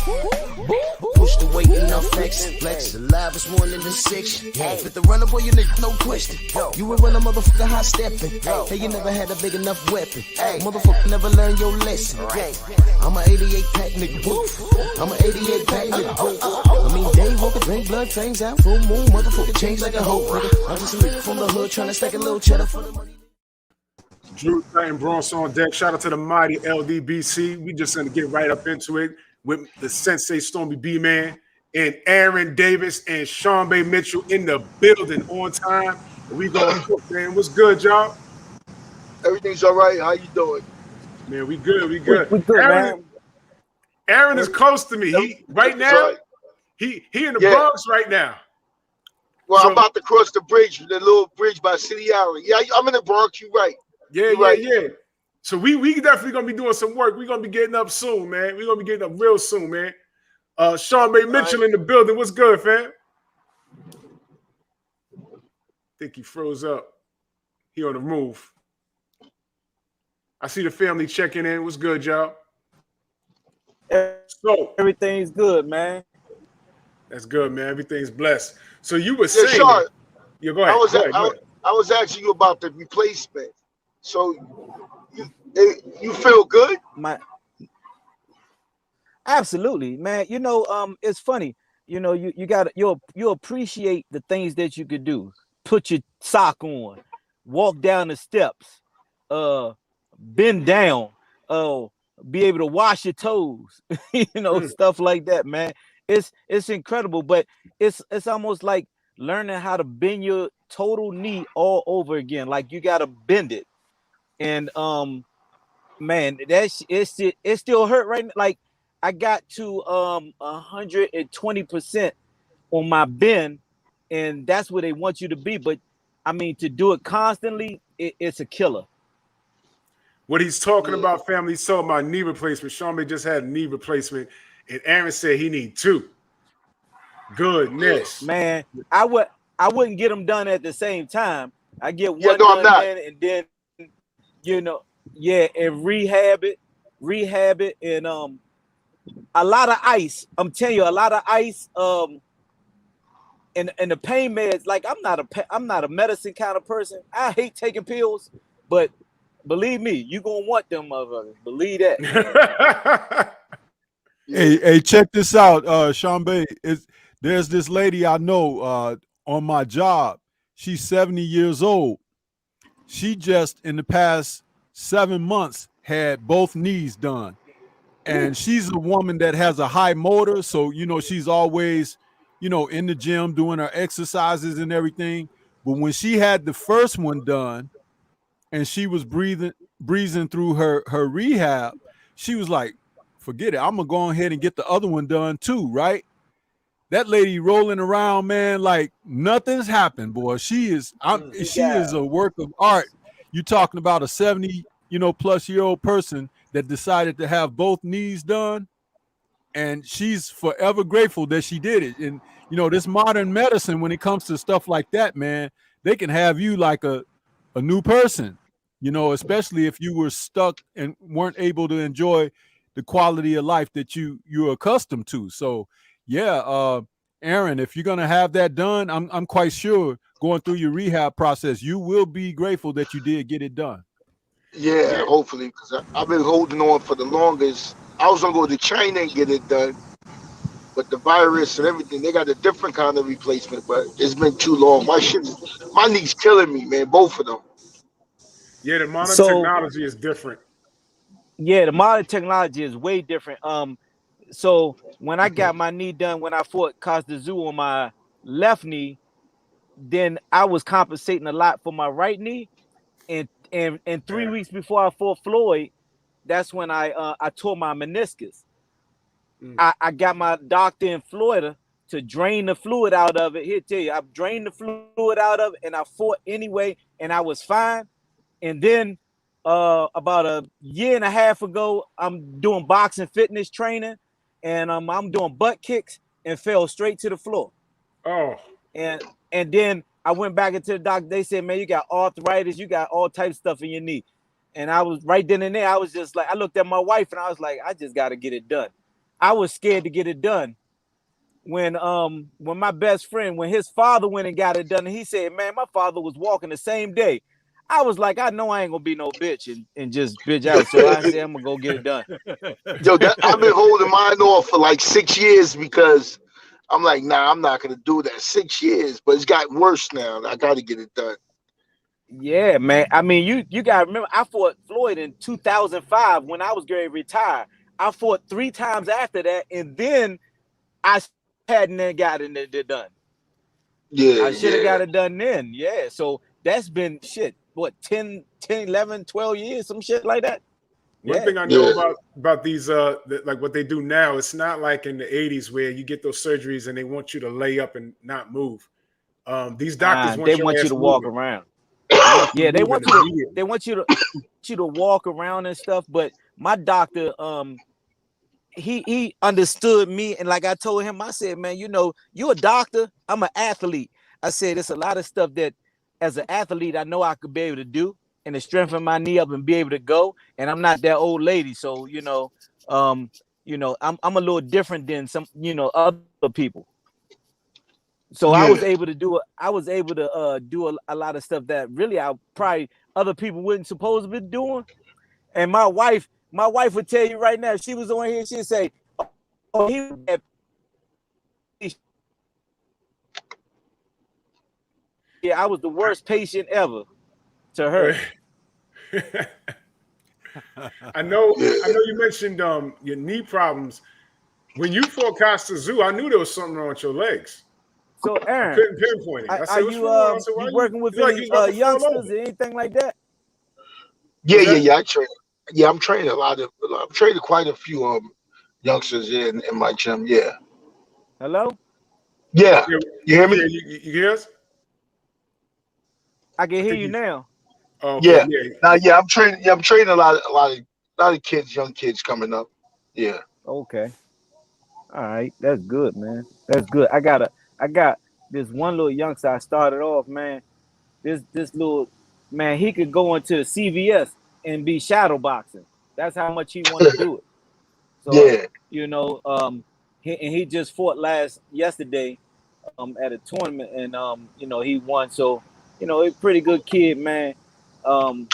Push the weight enough flex. Flex alive is one in the six. Fit the runner, boy, you nigga, no question. You ain't run a motherfucker hot stepping. Hey, you never had a big enough weapon. Motherfucker never learned your lesson. I'm a 88 pack nigga. I'm a 88 pack nigga. I mean, day walker, drink blood, trains out, full moon, motherfucker change like a hoe, nigga. I'm just a nigga from the hood trying to stack a little cheddar for the money. Drew Titan Bronx on deck. Shout out to the mighty LDBC. We just gonna get right up into it with the Sensei Stormy B-Man and Aaron Davis and Sharmba Mitchell in the building on time. We gonna cook, man. What's good, y'all? Everything's all right. How you doing? Man, we good. We good. We good, man. Aaron is close to me. He right now. He in the Bronx right now. Well, I'm about to cross the bridge, the little bridge by City Island. Yeah, I'm in the Bronx. You right. Yeah. So we definitely gonna be doing some work. We're gonna be getting up soon, man. We're gonna be getting up real soon, man. Sharmba Mitchell in the building. What's good, fam? Think he froze up. He on the move. I see the family checking in. What's good, y'all? So Everything's good, man. That's good, man. Everything's blessed. So you were saying, Sean, yeah, go ahead. I was asking you about the replacement. So you feel good? Absolutely, man. You know, it's funny. You know, you appreciate the things that you could do. Put your sock on, walk down the steps, bend down, be able to wash your toes, you know, stuff like that, man. It's incredible, but it's almost like learning how to bend your total knee all over again. Like you gotta bend it, and man, it still hurt right now. Like I got to 120% on my bend, and that's where they want you to be. But I mean, to do it constantly, it's a killer. What he's talking about, family, he's talking about knee replacement. Sharmba just had a knee replacement, and Aaron said he need 2. Goodness, man, I wouldn't get them done at the same time. I get one done, and then and rehab it, and a lot of ice. I'm telling you, a lot of ice. And the pain meds. Like I'm not a medicine kind of person. I hate taking pills, but believe me, you gonna want them motherfuckers. Believe that. Hey, check this out, Sharmba. There's this lady I know on my job. She's 70 years old. She just in the past 7 months had both knees done, and she's a woman that has a high motor. So she's always in the gym doing her exercises and everything. But when she had the first one done, and she was breezing through her rehab, she was like, forget it, I'm gonna go ahead and get the other one done too, right? That lady rolling around, man, like nothing's happened, boy. She is a work of art. You talking about a 70 plus year old person that decided to have both knees done, and she's forever grateful that she did it. And this modern medicine, when it comes to stuff like that, man, they can have you like a new person, especially if you were stuck and weren't able to enjoy the quality of life that you're accustomed to. So yeah, Aaron, if you're gonna have that done, I'm quite sure going through your rehab process, you will be grateful that you did get it done. Yeah, hopefully, because I've been holding on for the longest. I was gonna go to China and get it done, but the virus and everything, they got a different kind of replacement. But it's been too long. My knee's killing me, man. Both of them. Yeah, the modern technology is different. Yeah, the modern technology is way different. So when I got my knee done, when I fought Costa Zoo on my left knee, then I was compensating a lot for my right knee. And 3 weeks before I fought Floyd, that's when I tore my meniscus. I got my doctor in Florida to drain the fluid out of it. He'll tell you, I drained the fluid out of it, and I fought anyway, and I was fine. And then about a year and a half ago, I'm doing boxing fitness training, and I'm doing butt kicks and fell straight to the floor. Oh. And then I went back into the doctor. They said, man, you got arthritis, you got all types of stuff in your knee. And I was right then and there, I was just like, I looked at my wife and I was like, I just got to get it done. I was scared to get it done. When my best friend, when his father went and got it done, and he said, man, my father was walking the same day. I was like, I know I ain't gonna be no bitch and just bitch out. So I said, I'm gonna go get it done. Yo, I've been holding mine off for like 6 years because I'm like, nah, I'm not gonna do that. 6 years, but it's gotten worse now. I got to get it done. Yeah, man. I mean, you gotta remember, I fought Floyd in 2005 when I was going to retire. I fought 3 times after that, and then I hadn't got it done. Yeah, I should have yeah, got it done then. Yeah. So that's been shit. What, 10, 11, 12 years, some shit like that. One Yeah. thing I know about these like what they do now, it's not like in the 80s where you get those surgeries and they want you to lay up and not move. These doctors want They your want you ass to walk moving. around. They want you Yeah, they moving want immediately. you to walk around and stuff. But my doctor, he understood me, and like I told him, I said, man, you know, you a doctor, I'm an athlete. I said, it's a lot of stuff that as an athlete I know I could be able to do and to strengthen my knee up and be able to go. And I'm not that old lady, so I'm a little different than some other people. So I yeah. was able to do a lot of stuff that really I probably other people wouldn't supposed to be doing. And my wife would tell you right now, if she was on here, she'd say, oh, he had, yeah, I was the worst patient ever to her. I know Yeah. you mentioned your knee problems. When you fought Costa Zoo, I knew there was something wrong with your legs. So I Aaron, couldn't pinpoint it. I are said, "What's wrong?" I said, "Why you you working with like you any was about to fall youngsters over?" or anything like that? Yeah, Was yeah, that? yeah. I train. Yeah, I'm training I'm training quite a few youngsters in my gym. Yeah, Hello? yeah. Yeah, You hear me? yeah. You hear us? I can I hear think you you. now. Oh, okay, Yeah. yeah. Now, yeah, I'm training. Yeah, I'm training a lot of kids, young kids coming up. Yeah. Okay. All right. That's good, man. That's good. I got this one little youngster I started off, man. This little man, he could go into CVS and be shadow boxing. That's how much he want to do it. So, Yeah. he just fought yesterday at a tournament, and he won. So, a pretty good kid, man. Um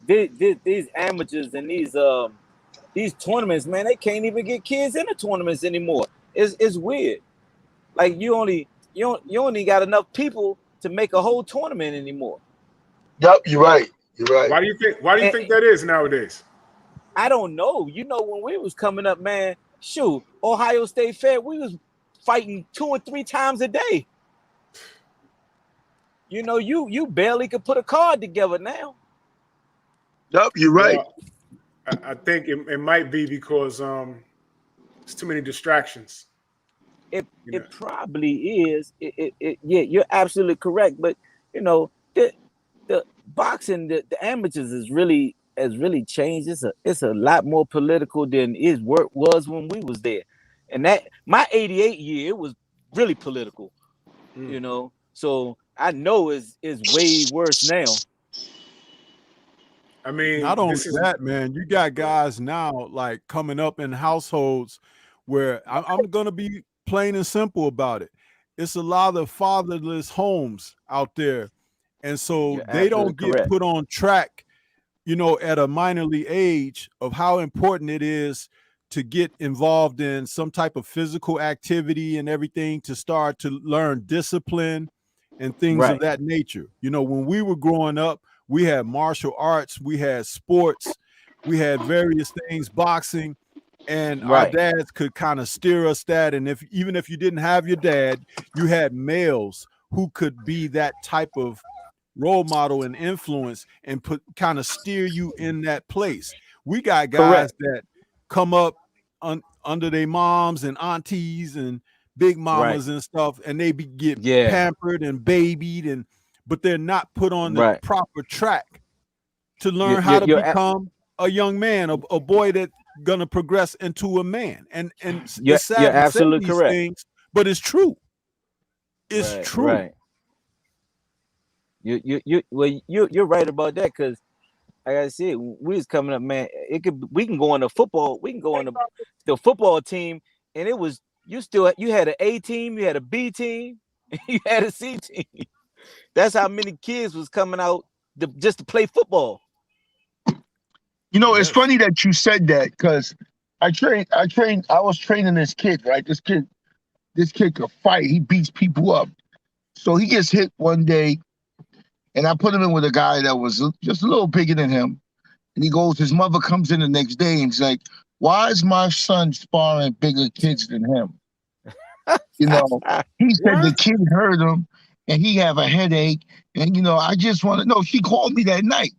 these amateurs and these tournaments, man, they can't even get kids in the tournaments anymore. It's weird. Like you only got enough people to make a whole tournament anymore. Yep. You're right. You're right. Why do you think? Why do you And think that is nowadays? I don't know. When we was coming up, man, shoot, Ohio State Fair, we was fighting 2 or 3 times a day. You barely could put a card together now. Yep. You're right. Well, I think it might be because there's too many distractions. You know, It probably is. Yeah, you're absolutely correct. But the boxing, the amateurs has really changed. It's a lot more political than it was when we was there. And that my 88 year, it was really political, mm. So I know is way worse now. I mean, Not only this is. that, man, you got guys now like coming up in households where I'm gonna be plain and simple about it. It's a lot of fatherless homes out there, and so You're they absolutely don't get correct. put on track, at a minorly age of how important it is to get involved in some type of physical activity and everything to start to learn discipline and things of Right, that nature. When we were growing up, we had martial arts, we had sports, we had various things, boxing, and our right, dads could kind of steer us that. And even if you didn't have your dad, you had males who could be that type of role model and influence and put kind of steer you in that place. We got guys correct. that come up under their moms and aunties and big Right, mamas and stuff, and they get yeah, pampered and babied, but they're not put on the right. proper track to You learn how you to you're become a young man, a boy that's gonna progress into a man. And you're it's you're sad to say absolutely these correct. things, but it's true. It's Right, true. right. You're right about that, because like I said, we was coming up, man. We can go on the football. We can go on the football team, and it was you had an A team, you had a B team, and you had a C team. That's how many kids was coming out just to play football. You know, it's Yes. funny that you said that because I was training this kid, right? This kid could fight. He beats people up. So he gets hit one day, and I put him in with a guy that was just a little bigger than him. And he goes, his mother comes in the next day and he's like, "Why is my son sparring bigger kids than him?" You know, he said the kid hurt him and he have a headache. And, I just want to know. She called me that night.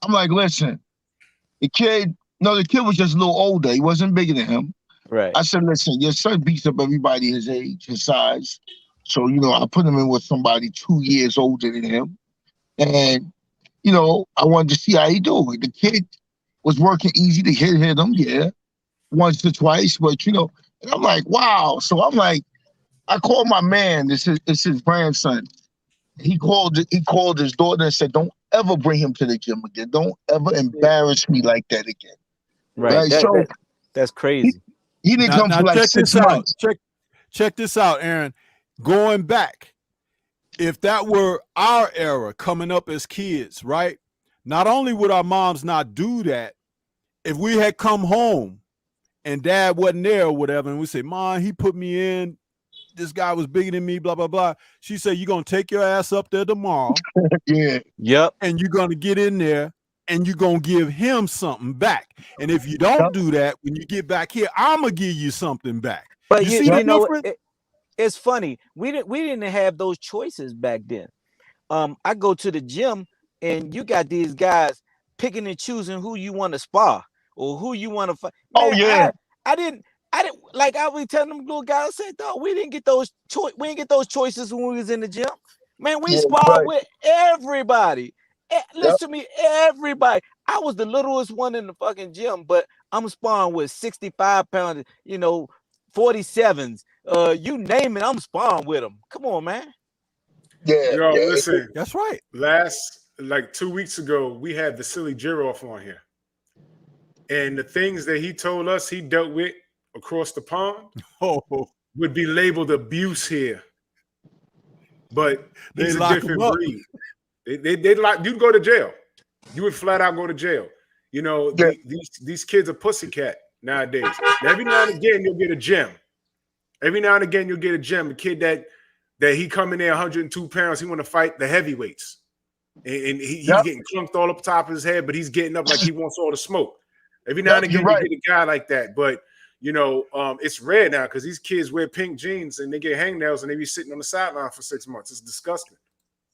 I'm like, listen, the kid was just a little older. He wasn't bigger than him. Right. I said, listen, your son beats up everybody his age, his size. So, I put him in with somebody 2 years older than him. And, I wanted to see how he do. The kid was working easy to hit him, yeah, once or twice. But, and I'm like, wow. So I'm like, I called my man. It's his grandson. He called his daughter and said, "Don't ever bring him to the gym again. Don't ever embarrass me like that again." Right. That's crazy. He didn't come for like check 6 this months. out. Check this out, Aaron. Going back, if that were our era coming up as kids, right? Not only would our moms not do that, if we had come home and dad wasn't there or whatever, and we say, "Mom, he put me in. This guy was bigger than me, blah, blah, blah." She said, "You're going to take your ass up there tomorrow." Yeah. Yep. And you're going to get in there and you're going to give him something back. And if you don't do that, when you get back here, I'm going to give you something back. But you see the difference? It's funny. We didn't have those choices back then. I go to the gym and you got these guys picking and choosing who you want to spar or who you want to fight. Oh, yeah. I didn't like I was telling them little guys, I said, "Dog, we didn't get those choices when we was in the gym. Man, we sparred with everybody. Listen to me, everybody. I was the littlest one in the fucking gym, but I'm sparring with 65 pound, 47s. You name it, I'm sparring with them. Come on, man. Yeah. Listen. That's right. Like 2 weeks ago, we had Vasily Giroff on here. And the things that he told us he dealt with across the pond would be labeled abuse here. But he's a different breed. They'd like you'd go to jail. You would flat out go to jail. These kids are pussycat nowadays. Now, every now and again you'll get a gem. A kid that he come in there 102 pounds, he want to fight the heavyweights. And he's getting clunked all up top of his head, but he's getting up like he wants all the smoke. Every now and again you get a guy like that. But it's rare now because these kids wear pink jeans and they get hangnails and they be sitting on the sideline for 6 months. It's disgusting.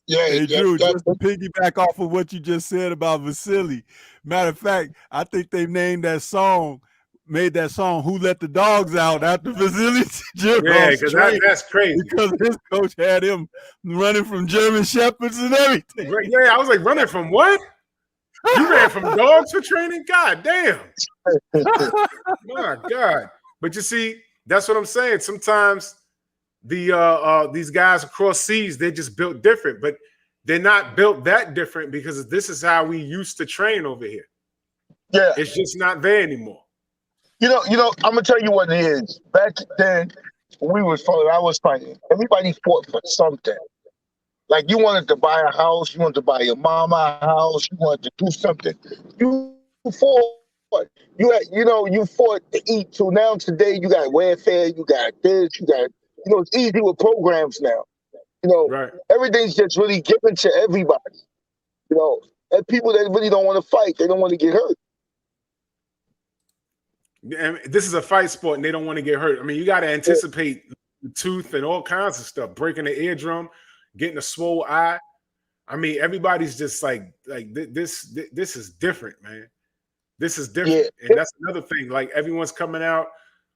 Yeah, hey, Drew, just to piggyback off of what you just said about Vasily. Matter of fact, I think they made that song, "Who Let the Dogs Out" after Vasily. Yeah, because that's crazy. Because his coach had him running from German Shepherds and everything. Yeah, I was like, running from what? You ran from dogs for training? God damn. My God. But you see, that's what I'm saying. Sometimes these guys across seas, they're just built different, but they're not built that different because this is how we used to train over here. Yeah. It's just not there anymore. I'm gonna tell you what it is. Back then, when I was fighting, everybody fought for something. Like you wanted to buy a house, you wanted to buy your mama a house, you wanted to do something. You fought. You fought to eat. So now today you got welfare, you got this, you got, it's easy with programs now. Right. Everything's just really given to everybody. And people that really don't want to fight, they don't want to get hurt. And this is a fight sport and they don't want to get hurt. I mean, you got to anticipate the tooth and all kinds of stuff, breaking the eardrum, getting a swole eye. I mean, everybody's just like this is different, man. This is different. Yeah. And that's another thing. Like everyone's coming out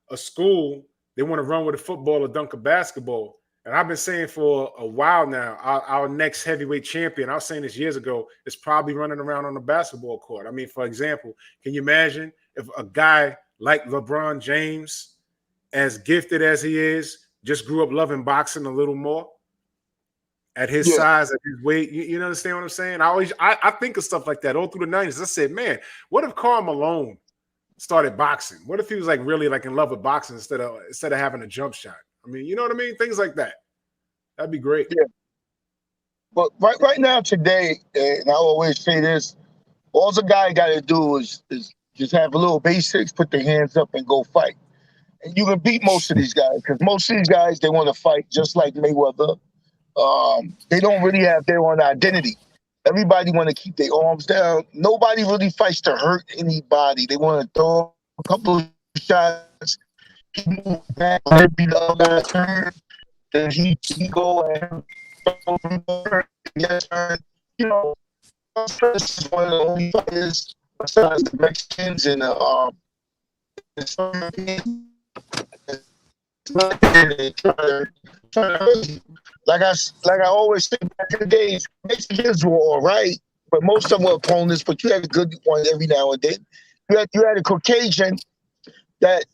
of school, they want to run with a football or dunk a basketball. And I've been saying for a while now, our next heavyweight champion, I was saying this years ago, is probably running around on the basketball court. I mean, for example, can you imagine if a guy like LeBron James, as gifted as he is, just grew up loving boxing a little more? at his size, at his weight. You understand what I'm saying? I think of stuff like that all through the 90s. I said, man, what if Karl Malone started boxing? What if he was like really like in love with boxing instead of having a jump shot? I mean, you know what I mean? Things like that. That'd be great. Yeah. But right now today, and I always say this, all the guy got to do is just have a little basics, put their hands up, and go fight. And you can beat most of these guys because most of these guys, they want to fight just like Mayweather. They don't really have their own identity. Everybody want to keep their arms down. Nobody really fights to hurt anybody. They want to throw a couple of shots, move back, be the other guy's turn, then he go and yes, you know, this is one of the only fighters besides the Mexicans and like I always say back in the days, Mexicans were all right, but most of them were opponents. But you had a good one every now and then. You had a Caucasian that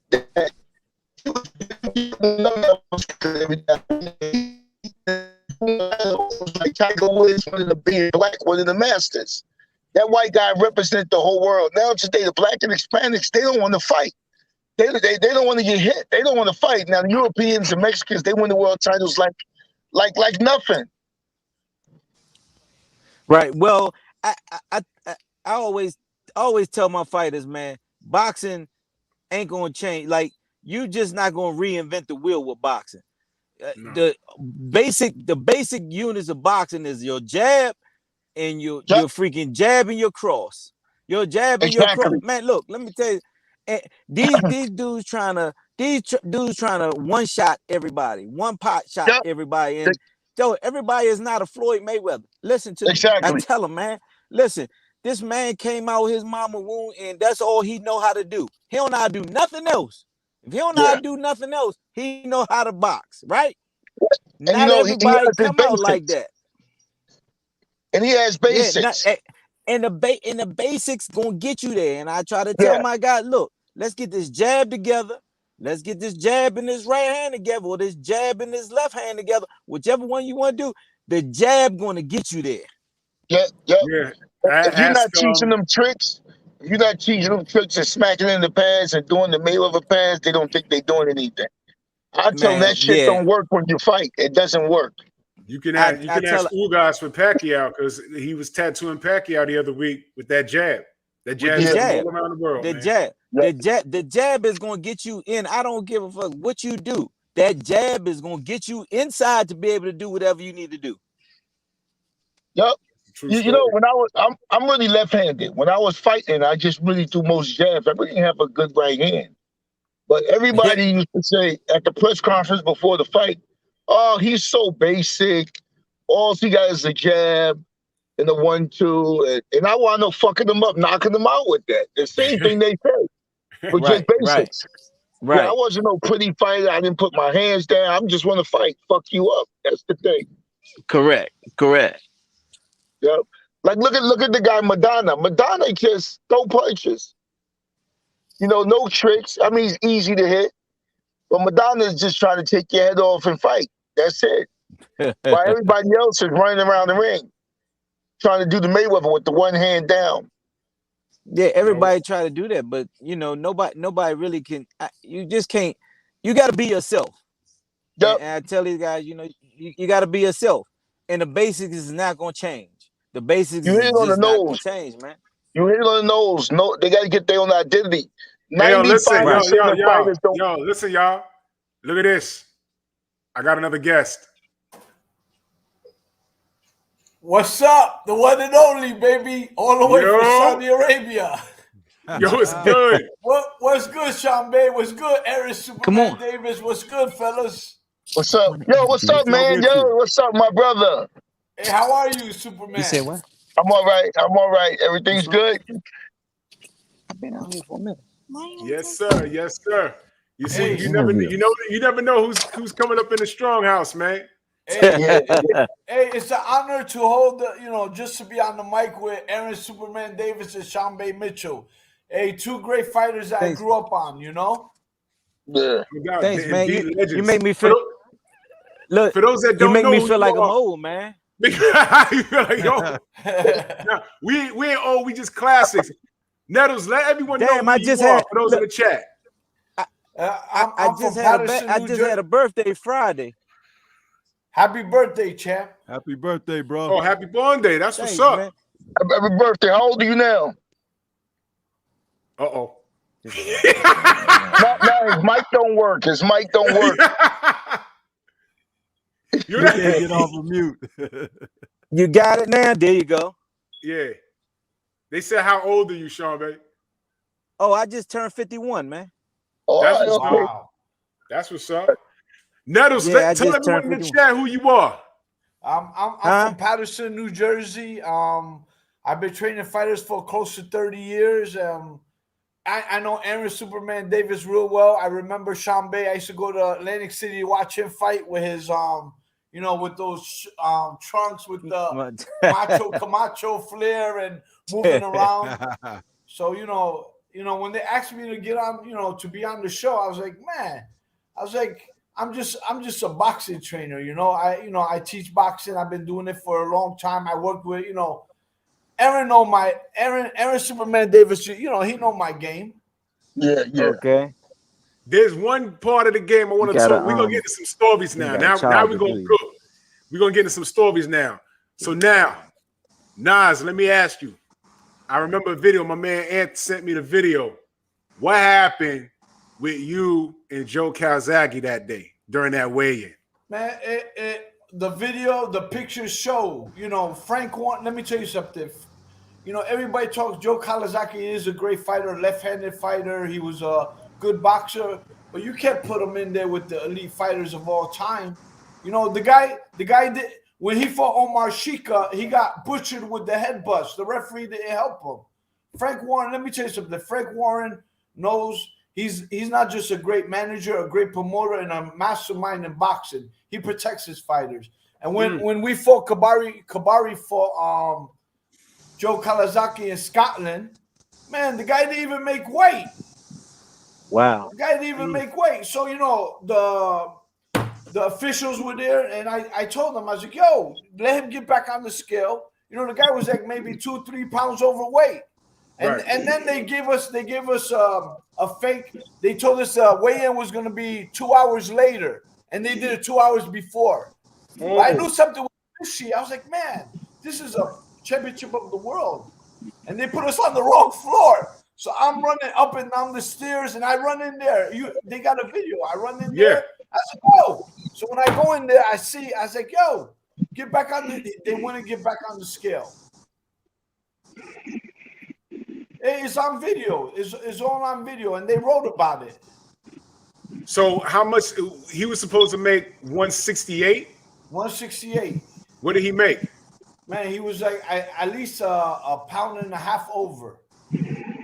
like Tiger Woods, one of the being black, one of the masters. That white guy represents the whole world. Now today, the black and Hispanics, they don't want to fight. They don't want to get hit. They don't want to fight. Now the Europeans and Mexicans, they win the world titles like nothing. Right. Well, I always tell my fighters, man, boxing ain't gonna change. Like, you just not gonna reinvent the wheel with boxing. No. The basic units of boxing is your jab and your freaking jab and your cross. Your jab and your cross. Man, look, let me tell you, these dudes trying to one shot everybody, one pot shot everybody, and everybody is not a Floyd Mayweather. Listen to me. I tell him, man, listen, this man came out of his mama womb, and that's all he know how to do. He don't know how to do nothing else. If he don't know how to do nothing else, he know how to box, right? And not everybody come out like that. And he has basics. And the basics gonna get you there. And I try to tell my guy, look, let's get this jab together. Let's get this jab and this right hand together, or this jab and this left hand together. Whichever one you want to do, the jab gonna get you there. Yeah. If you're not teaching them tricks, if you're not teaching them tricks and smacking in the pads and doing the Mayweather pads, they don't think they're doing anything. I tell them that shit don't work when you fight. It doesn't work. You can ask Ugas for Pacquiao, because he was tattooing Pacquiao the other week with that jab. That jab is all around the world. The jab is gonna get you in. I don't give a fuck what you do. That jab is gonna get you inside to be able to do whatever you need to do. Yep. You know, when I'm really left-handed. When I was fighting, I just really do most jabs. I really have a good right hand. But everybody used to say at the press conference before the fight, oh, he's so basic. All he got is a jab and a 1-2. And I wound up fucking them up, knocking them out with that. The same thing they say, but just basics. Right. Yeah, I wasn't no pretty fighter. I didn't put my hands down. I just want to fight. Fuck you up. That's the thing. Correct. Yep. Like look at the guy Madonna. Madonna just throw punches. You know, no tricks. I mean, it's easy to hit. But Madonna's just trying to take your head off and fight. That's it. While everybody else is running around the ring, trying to do the Mayweather with the one hand down. Yeah, everybody try to do that, but you know, nobody really can. You just can't. You got to be yourself. Yep. And I tell these guys, you know, you got to be yourself, and the basics is not going to change. The basics is just not going to change, man. You hit it on the nose. No, they got to get their own identity. Hey, listen, listen, y'all. Look at this. I got another guest. What's up? The one and only, baby. All the way from Saudi Arabia. Yo, it's good. What's good, Sharmba? What's good, Aaron Superman Davis? What's good, fellas? What's up? Yo, what's up, man? Yo, what's up, my brother? Hey, how are you, Superman? You say what? I'm all right. Everything's good. I've been out here for a minute. Yes, sir. You see, you never know who's coming up in the strong house, man. Hey, it's an honor to hold just to be on the mic with Aaron Superman Davis and Sharmba Mitchell. Hey, two great fighters that I grew up on, you know? Yeah. Thanks, man. You make me feel Look, For those that you don't make know me who feel you like I'm are, old, man. you feel like, yo, nah, we ain't old. We just classics. Nettles, let everyone know Damn, who I you just are. had For those in look. the chat. I'm from Patterson, I New just had Jersey. a birthday Friday. Happy birthday, champ. Happy birthday, bro. Oh, happy born day. That's what's Thanks, up. man. Happy birthday. How old are you now? Uh-oh. Now his mic don't work. His mic don't work. You You can't get off of mute. You got it now. There you go. Yeah. They said, how old are you, Sharmba? Oh, I just turned 51, man. All That's right, what's okay. up. That's what's up. Nettles, Yeah, I tell just everyone turned in the 51. chat who you are. I'm from Patterson, New Jersey. I've been training fighters for close to 30 years. I know Aaron Superman Davis real well. I remember Sharmba. I used to go to Atlantic City to watch him fight with his with those trunks with the Camacho flair and moving around. So when they asked me to get on, to be on the show, I was like, man, I'm just a boxing trainer. I teach boxing. I've been doing it for a long time. I worked with Aaron Superman Davis. He know my game. Yeah. Okay. There's one part of the game I want to talk. We're gonna get into some stories now. Now we're gonna cook. We're gonna get into some stories now. So now, Nas, let me ask you. I remember a video. My man Ant sent me the video. What happened with you and Joe Calzaghe that day during that weigh-in? Man, the video, the pictures show. Frank Warren. Let me tell you something. Everybody talks. Joe Calzaghe is a great fighter, left-handed fighter. He was a good boxer, but you can't put him in there with the elite fighters of all time. The guy did when he fought Omar Shika, he got butchered with the head bust. The referee didn't help him. Frank Warren, let me tell you something. Frank Warren knows he's not just a great manager, a great promoter, and a mastermind in boxing. He protects his fighters. And when we fought Kabari fought Joe Calzaghe in Scotland, man, the guy didn't even make weight. Wow. The guy didn't even make weight. So, the officials were there, and I told them, I was like, yo, let him get back on the scale. The guy was like maybe 2-3 pounds overweight. And then they gave us a fake. They told us weigh-in was going to be 2 hours later, and they did it 2 hours before. Oh. But I knew something was fishy. I was like, man, this is a championship of the world, and they put us on the wrong floor. So I'm running up and down the stairs, and I run in there. They got a video. I run in there. I said, "Whoa!" So when I go in there, I was like, "Yo, get back on the." They want to get back on the scale. It's on video. It's all on video, and they wrote about it. So how much he was supposed to make? 168. 168. What did he make? Man, he was like at least a pound and a half over.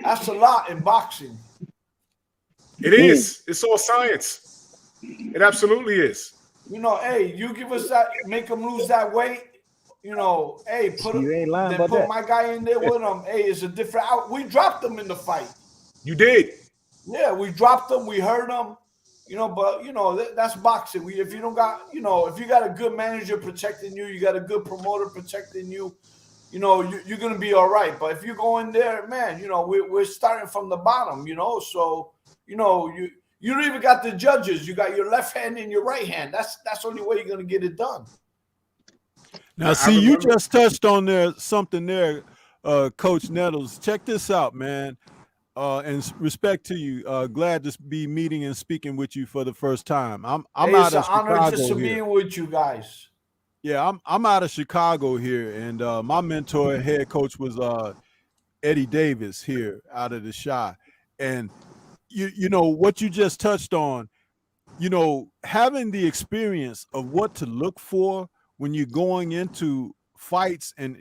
That's a lot in boxing. It is. It's all science. It absolutely is. Hey, you give us that, make him lose that weight. Hey, put my guy in there with him. Hey, it's a different out. We dropped him in the fight. You did. Yeah, we dropped him. We hurt him. But that's boxing. If you don't got, if you got a good manager protecting you, you got a good promoter protecting you, you're gonna be all right. But if you go in there, man, we're starting from the bottom, So you don't even got the judges. You got your left hand and your right hand. That's the only way you're gonna get it done. Now, see, you just touched on something there, Coach Nettles. Check this out, man. And respect to you. Glad to be meeting and speaking with you for the first time. I'm out of Chicago. It's an honor just to being with you guys. Yeah, I'm out of Chicago here, and my mentor, head coach, was Eddie Davis here out of the Chi. And you know what you just touched on. Having the experience of what to look for when you're going into fights, and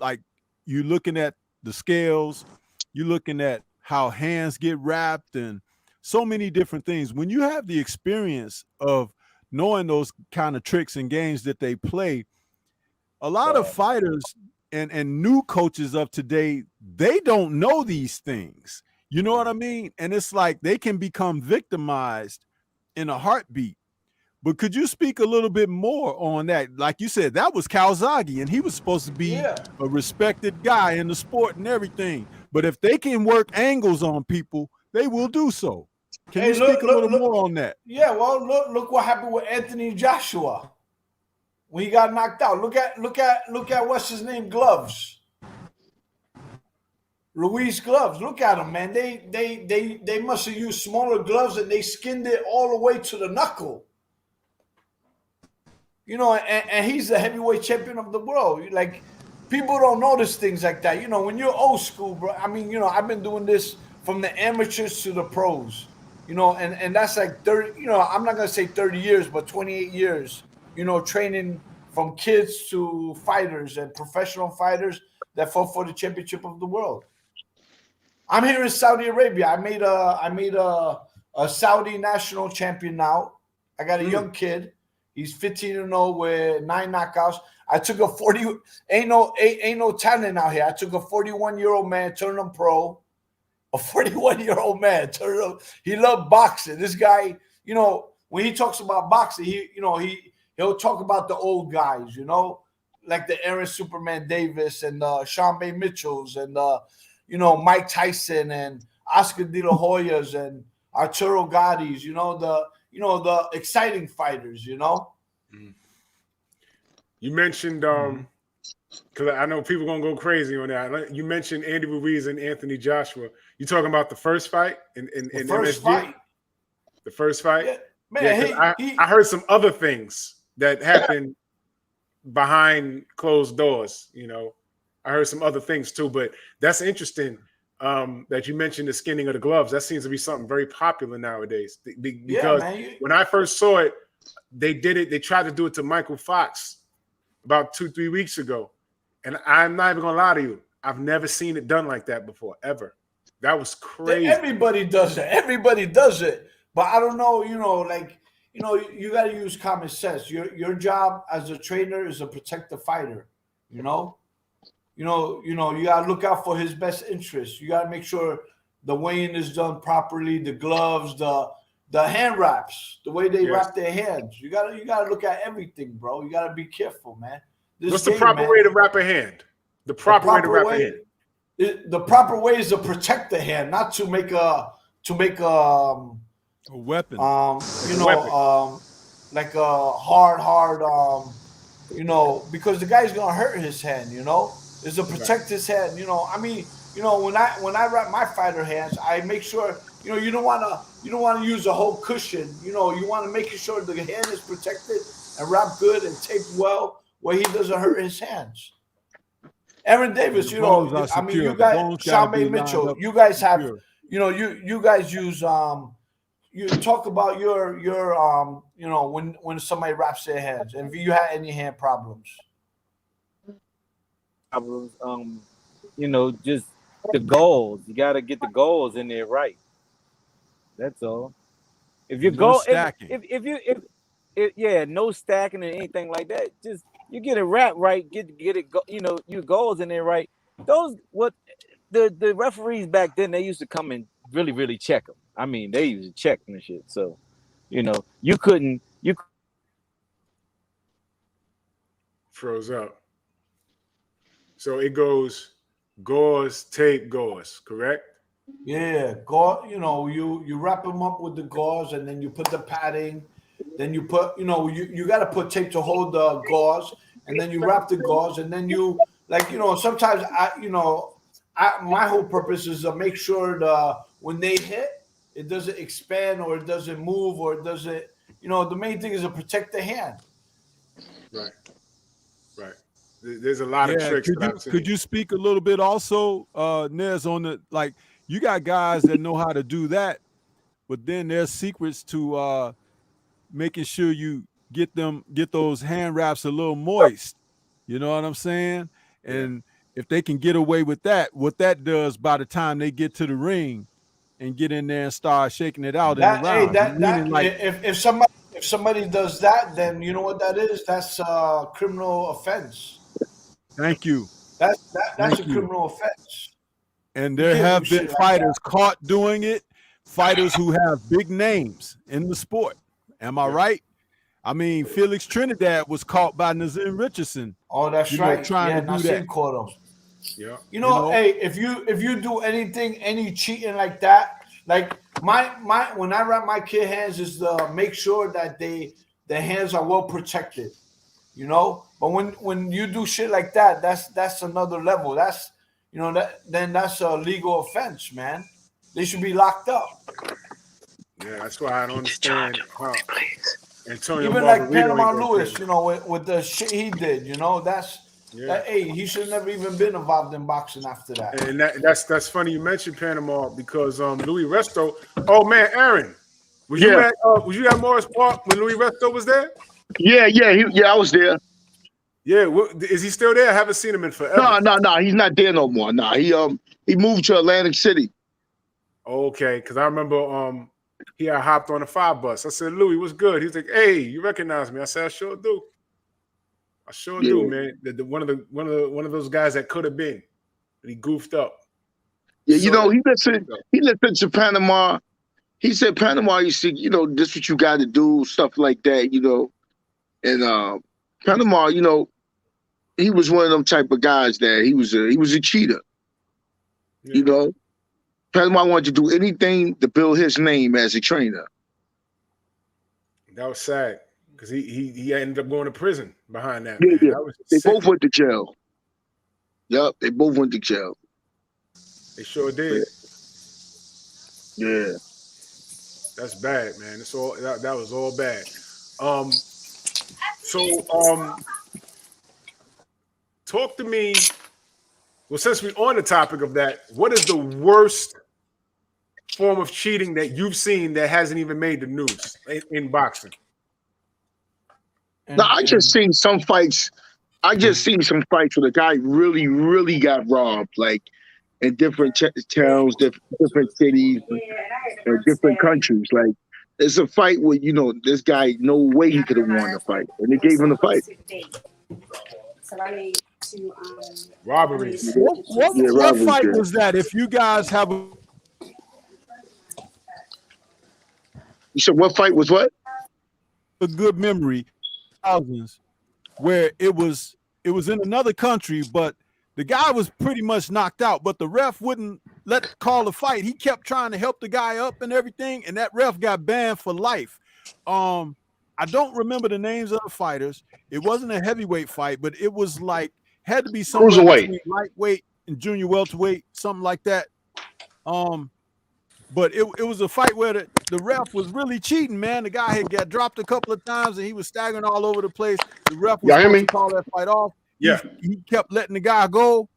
like you're looking at the scales. You're looking at how hands get wrapped and so many different things. When you have the experience of knowing those kind of tricks and games that they play, a lot of fighters and new coaches of today, they don't know these things. You know what I mean? And it's like they can become victimized in a heartbeat. But could you speak a little bit more on that? Like you said, that was Calzaghe, and he was supposed to be Yeah. a respected guy in the sport and everything. But if they can work angles on people, they will do so. Can you speak a little more on that? Yeah, well, look what happened with Anthony Joshua when he got knocked out. Look at what's his name, Gloves. Ruiz gloves. Look at them, man. They must have used smaller gloves and they skinned it all the way to the knuckle. You know, and he's the heavyweight champion of the world. Like, people don't notice things like that. You know, when you're old school, bro. I mean, you know, I've been doing this from the amateurs to the pros. You know, and that's like 30. You know, I'm not gonna say 30 years, but 28 years. You know, training from kids to fighters and professional fighters that fought for the championship of the world. I'm here in Saudi Arabia. I made a Saudi national champion now. I got a young kid. He's 15-0 with 9 knockouts. I took a 40. Ain't no talent out here. I took a 41-year-old man, turned him pro. A 41-year-old man turned him. He loved boxing. This guy, you know, when he talks about boxing, he'll talk about the old guys, you know, like the Aaron Superman Davis and Sharmba Mitchells and you know, Mike Tyson and Oscar De La Hoyas and Arturo Gattis, you know, the exciting fighters, you know. You mentioned because I know people are gonna go crazy on that. You mentioned Andy Ruiz and Anthony Joshua. You talking about the first fight in first MSG? fight. The first fight? Yeah, man, I heard some other things that happened behind closed doors, you know. I heard some other things too, but that's interesting that you mentioned the skinning of the gloves. That seems to be something very popular nowadays. Because when I first saw it, they did it. They tried to do it to Michael Fox about 2-3 weeks ago. And I'm not even going to lie to you. I've never seen it done like that before, ever. That was crazy. Everybody does it. Everybody does it. But I don't know, you know, like, you know, you got to use common sense. Your job as a trainer is to protect the fighter, you know? You got to look out for his best interests. You got to make sure the weighing is done properly, the gloves, the hand wraps, the way they wrap their hands. You got to look at everything, bro. You got to be careful, man. What's the proper way to wrap a hand? The proper way to wrap a hand. The proper way is to protect the hand, not to make a weapon. Like a hard you know, because the guy's gonna hurt his hand, you know. Is to protect his hand, you know. I mean, you know, when I wrap my fighter hands, I make sure, you know, you don't want to use a whole cushion. You know, you want to make sure the hand is protected and wrapped good and taped well, where he doesn't hurt his hands. Aaron Davis, you know, I mean, you guys, Sharmba Mitchell, you guys have, you know, you guys use you talk about your you know, when somebody wraps their hands, and if you had any hand problems. You know, just the goals. You got to get the goals in there right. That's all. If you go, if no stacking or anything like that. Just you get it wrapped right. Get it. You know, your goals in there right. Those what the referees back then, they used to come and really check them. I mean, they used to check and shit. So, you know, you froze up. So it goes gauze, tape, gauze, correct? Yeah, gauze. You know, you wrap them up with the gauze, and then you put the padding. Then you put, you know, you got to put tape to hold the gauze, and then you wrap the gauze, and then you, like, you know, sometimes my whole purpose is to make sure when they hit, it doesn't expand or it doesn't move or it doesn't, you know, the main thing is to protect the hand. Right. There's a lot of tricks. Could you speak a little bit also, Nez, on the, like, you got guys that know how to do that, but then there's secrets to making sure you get those hand wraps a little moist. You know what I'm saying? And if they can get away with that, what that does by the time they get to the ring and get in there and start shaking it out in the round. If somebody does that, then you know what that is? That's a criminal offense. Thank you. That's a criminal offense. And there have been fighters caught doing it, fighters who have big names in the sport. Am I right? I mean, Felix Trinidad was caught by Nazim Richardson. Oh, that's right. Trying to do that. Caught him. Yeah. You know, hey, if you do anything, any cheating like that, like my when I wrap my kid hands is to make sure that their hands are well protected. You know, but when you do shit like that, that's another level. That's that's a legal offense, man. They should be locked up. Yeah, that's why I don't understand how Antonio Even like Margarito Panama ain't gonna Lewis, pay. with the shit he did, hey, he should have never even been involved in boxing after that. And that's funny you mentioned Panama because Louis Resto. Oh man, Aaron, was you at Morris Park when Louis Resto was there? Yeah, I was there. Yeah, is he still there? I haven't seen him in forever. No, he's not there no more. No, he moved to Atlantic City. Okay, because I remember he had hopped on a 5 bus. I said, Louis, what's good? He's like, hey, you recognize me? I said, I sure do. I sure do, man. One of those guys that could have been, and he goofed up. Yeah, so, he listened to Panama. He said Panama used to, this what you got to do, stuff like that, And Panama, he was one of them type of guys that he was a cheater. Yeah. Panama wanted to do anything to build his name as a trainer. That was sad because he ended up going to prison behind that. Yeah, man. yeah. That they both went to jail. Yep, they both went to jail. They sure did. Yeah. That's bad, man. It's all that was all bad. Talk to me. Well, since we're on the topic of that, what is the worst form of cheating that you've seen that hasn't even made the news in boxing? No, I just seen some fights. I just seen some fights where the guy really, really got robbed, like in different towns, different cities, different countries. Like, it's a fight where this guy, no way he could have won the fight, and they gave him the fight. Robberies. What fight was that? If you guys have You said what fight was what? a good memory, thousands, where it was in another country, but the guy was pretty much knocked out, but the ref wouldn't call the fight. He kept trying to help the guy up and everything, and that ref got banned for life. I don't remember the names of the fighters. It wasn't a heavyweight fight, but it was like had to be somewhere between lightweight and junior welterweight, something like that. But it was a fight where the ref was really cheating, man. The guy had got dropped a couple of times and he was staggering all over the place. The ref was supposed to call that fight off. Yeah. He kept letting the guy go.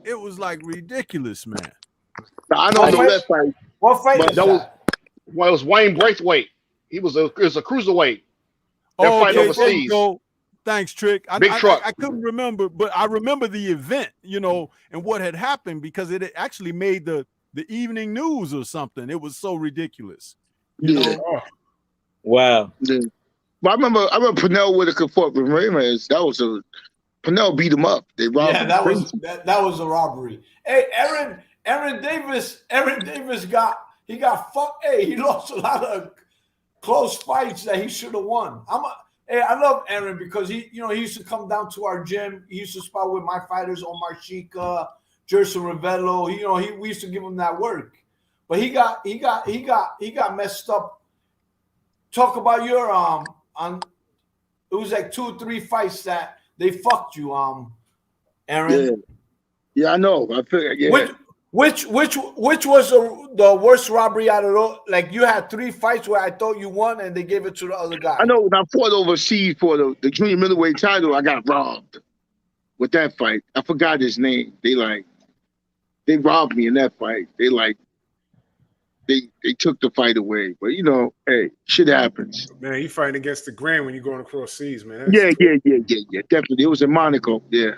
It was like ridiculous, man. I don't know that fight. What fight was that? Well, it was Wayne Braithwaite. It was a cruiserweight. Oh, fight overseas. Thanks, Trick. Big truck. I couldn't remember, but I remember the event, and what had happened because it actually made the evening news or something. It was so ridiculous. You know? Oh. Wow. Yeah. Well, I remember Pernell Whitaker fought with Ramirez. Pernell beat him up. They robbed him. That was a robbery. Hey, Aaron Davis got fucked. Hey, he lost a lot of close fights that he should have won. I love Aaron because he used to come down to our gym. He used to spar with my fighters, Omar Shika, Jerson Ravello. We used to give him that work, but he got messed up. Talk about your it was like 2 or 3 fights that they fucked you, Aaron. Yeah, I know. I figured. Yeah. Which was the worst robbery out of all? Like you had 3 fights where I thought you won and they gave it to the other guy. I know when I fought overseas for the junior middleweight title, I got robbed with that fight. I forgot his name. They robbed me in that fight. They took the fight away. But hey, shit happens. Man, you fighting against the grain when you're going across seas, man. Yeah. Definitely. It was in Monaco. Yeah.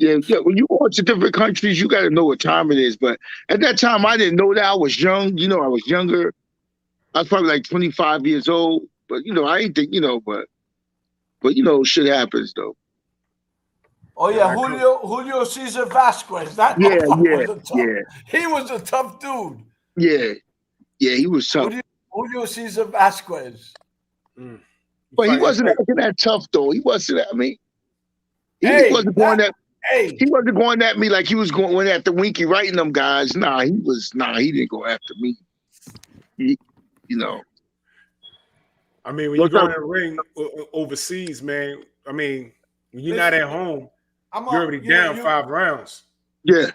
When you go to different countries, you got to know what time it is. But at that time, I didn't know that. I was young. I was younger. I was probably like 25 years old. But I ain't think, but shit happens though. Oh yeah, Julio Cesar Vasquez. He was a tough dude. Yeah, he was tough. Julio Cesar Vasquez. But he Fighting wasn't quick. acting that tough though. He wasn't. I mean, he Hey, wasn't going at. hey, He wasn't going at me like he was going after Winky writing them guys. Nah, he was. Nah, he didn't go after me. He, you know. I mean, when you go in the ring overseas, man. I mean, when you're not at home, you're already down 5 rounds. Yeah.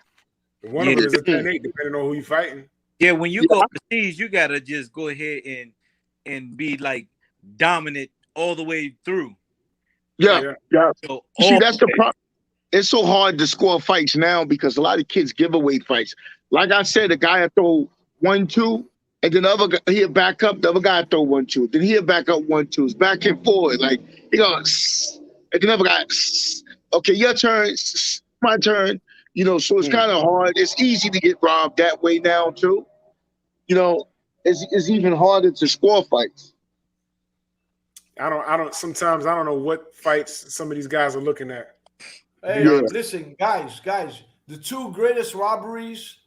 And one of them is a 10-8, depending on who you're fighting. Yeah, when you go overseas, you gotta just go ahead and be like dominant all the way through. Yeah. So See, that's the problem. It's so hard to score fights now because a lot of kids give away fights. Like I said, the guy throw 1-2, and then the other guy he'll back up. The other guy throw 1-2, then he'll back up 1-2. It's back and forth. Like he goes, and the other guy, okay, your turn, my turn. You know, so it's kind of hard. It's easy to get robbed that way now too. You know, it's even harder to score fights. Sometimes I don't know what fights some of these guys are looking at. Hey, listen, guys, the two greatest robberies,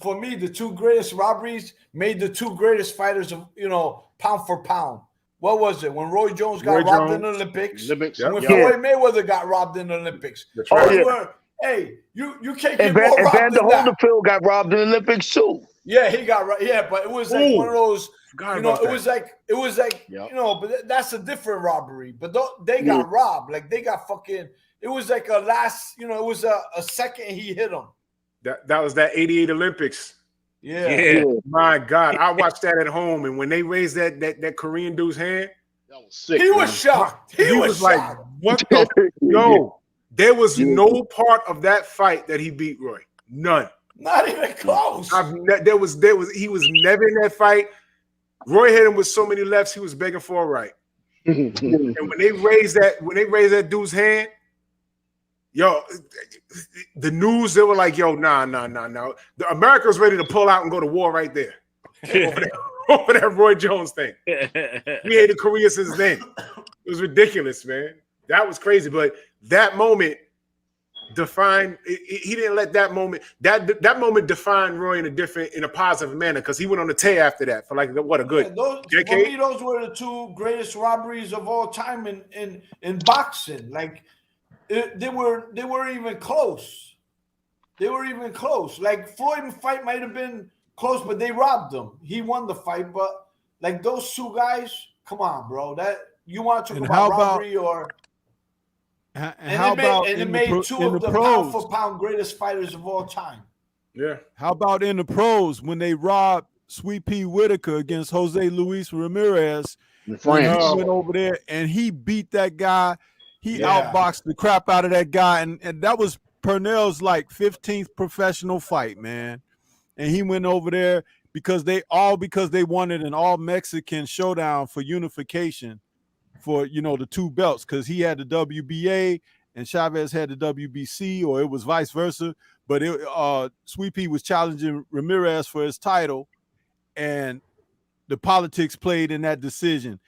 for me, the two greatest robberies made the two greatest fighters of, pound for pound. What was it? When Roy Jones got robbed in the Olympics, and when Floyd Mayweather got robbed in the Olympics. Hey, you can't get more robbed than that. Vanderbilt got robbed in the Olympics too. Yeah, he got right. Yeah, but it was like one of those. It was like but that's a different robbery. But they got robbed. Like they got fucking. It was like a last. It was a second he hit him. That was that '88 Olympics. Yeah. My God, I watched that at home, and when they raised that Korean dude's hand, that was sick. He was shocked. He was like, "What the yo?" There was no part of that fight that he beat Roy. None. Not even close. He was never in that fight. Roy hit him with so many lefts, he was begging for a right. And when they raised that dude's hand, yo, the news, they were like, yo, nah. The America was ready to pull out and go to war right there. over that Roy Jones thing. We hated Korea since then. It was ridiculous, man. That was crazy. But that moment defined. He didn't let that moment. That moment defined Roy in a positive manner because he went on the tear after that for like what a good decade. For me, those were the two greatest robberies of all time in boxing. Like they weren't even close. They were even close. Like Floyd fight might have been close, but they robbed him. He won the fight, but like those two guys, come on, bro. That you want to talk about robbery or? It made two of the pound for pound greatest fighters of all time. Yeah. How about in the pros when they robbed Sweet Pea Whitaker against Jose Luis Ramirez? In France. He went over there and he beat that guy. He outboxed the crap out of that guy, and that was Purnell's like 15th professional fight, man. And he went over there because they wanted an all Mexican showdown for unification for the two belts, because he had the WBA and Chavez had the WBC, or it was vice versa. But Sweet Pea was challenging Ramirez for his title, and the politics played in that decision.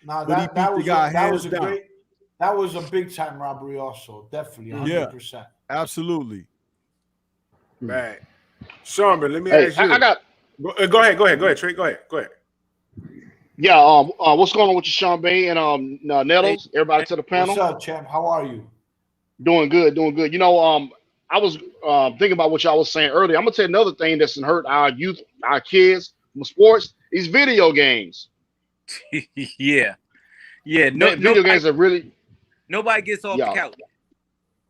That was a big time robbery, also. Definitely, 100%. Yeah, absolutely. Right. Sharmba, let me ask you. Go ahead, Trey. Go ahead. Yeah, what's going on with you, Sharmba and Nettles? Everybody to the panel. What's up, champ? How are you? Doing good. I was thinking about what y'all was saying earlier. I'm gonna tell you another thing that's hurt our youth, our kids from sports. These video games. Yeah. Video games are really. Nobody gets off the couch.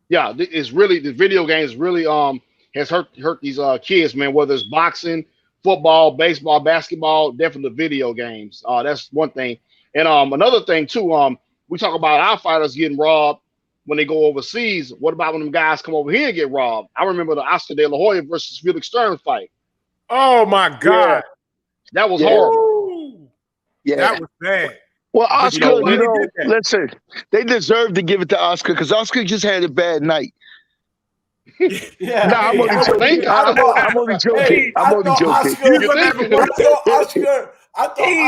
Yeah, it's really the video games really has hurt these kids, man. Whether it's boxing, football, baseball, basketball, definitely the video games. That's one thing. And another thing too, we talk about our fighters getting robbed when they go overseas. What about when them guys come over here and get robbed? I remember the Oscar De La Hoya versus Felix Stearns fight. Oh my God. That was horrible. Yeah. That was bad. Well, Oscar, listen, they deserve to give it to Oscar because Oscar just had a bad night. Yeah. Nah, I'm only joking. I'm only joking. I thought Oscar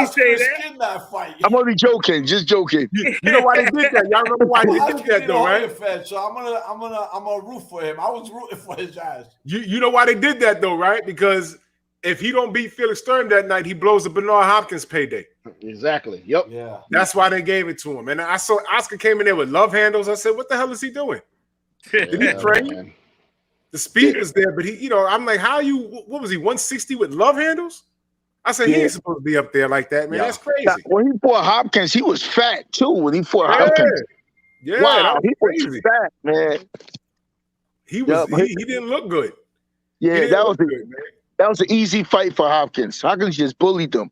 skinned that fight. I'm only joking, just joking. You know why they did that? Y'all remember why they did that though, right? Fan, so I'm gonna root for him. I was rooting for his ass. You know why they did that though, right? Because if he don't beat Felix Sturm that night, he blows the Bernard Hopkins payday. Exactly. Yep. Yeah. That's why they gave it to him. And I saw Oscar came in there with love handles. I said, what the hell is he doing? Did he train? Man. The speed was there, but he, I'm like, how you, what was he, 160 with love handles? I said, he ain't supposed to be up there like that, man. That's crazy. Now, when he fought Hopkins, he was fat too. When he fought Hopkins, Yeah, wow, that he was was crazy. fat, man. He was he didn't look good. Yeah, that was an easy fight for Hopkins. Hopkins just bullied him.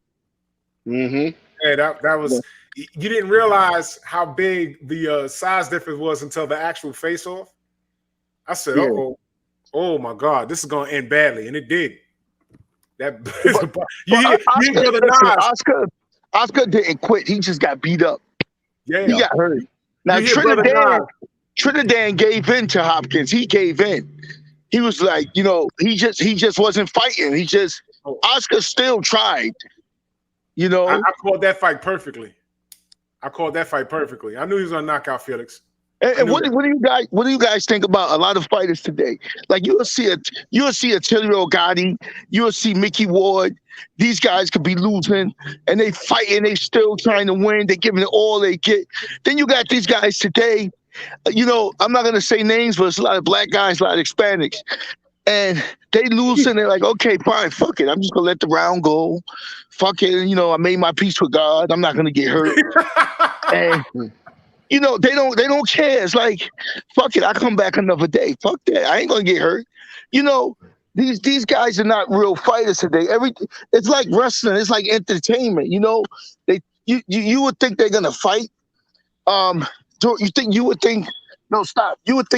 Mm-hmm. Yeah, that was. You didn't realize how big the size difference was until the actual face-off. I said, oh my God, this is gonna end badly, and it did. That Oscar didn't quit. He just got beat up. Yeah, he got hurt. Now Trinidad gave in to Hopkins. He gave in. He was like, he just wasn't fighting. Oscar still tried. I called that fight perfectly. I knew he was gonna knock out Felix. And what do you guys think about a lot of fighters today? Like you'll see Attilio Gotti, you'll see Mickey Ward. These guys could be losing and they fighting, they still trying to win, they giving it all they get. Then you got these guys today, I'm not gonna say names, but it's a lot of black guys, a lot of Hispanics. And they lose and they're like, okay, fine, fuck it. I'm just gonna let the round go. Fuck it, I made my peace with God. I'm not gonna get hurt. And they don't care. It's like, fuck it, I come back another day. Fuck that. I ain't gonna get hurt. These guys are not real fighters today. It's like wrestling, it's like entertainment, you would think they're gonna fight. You would think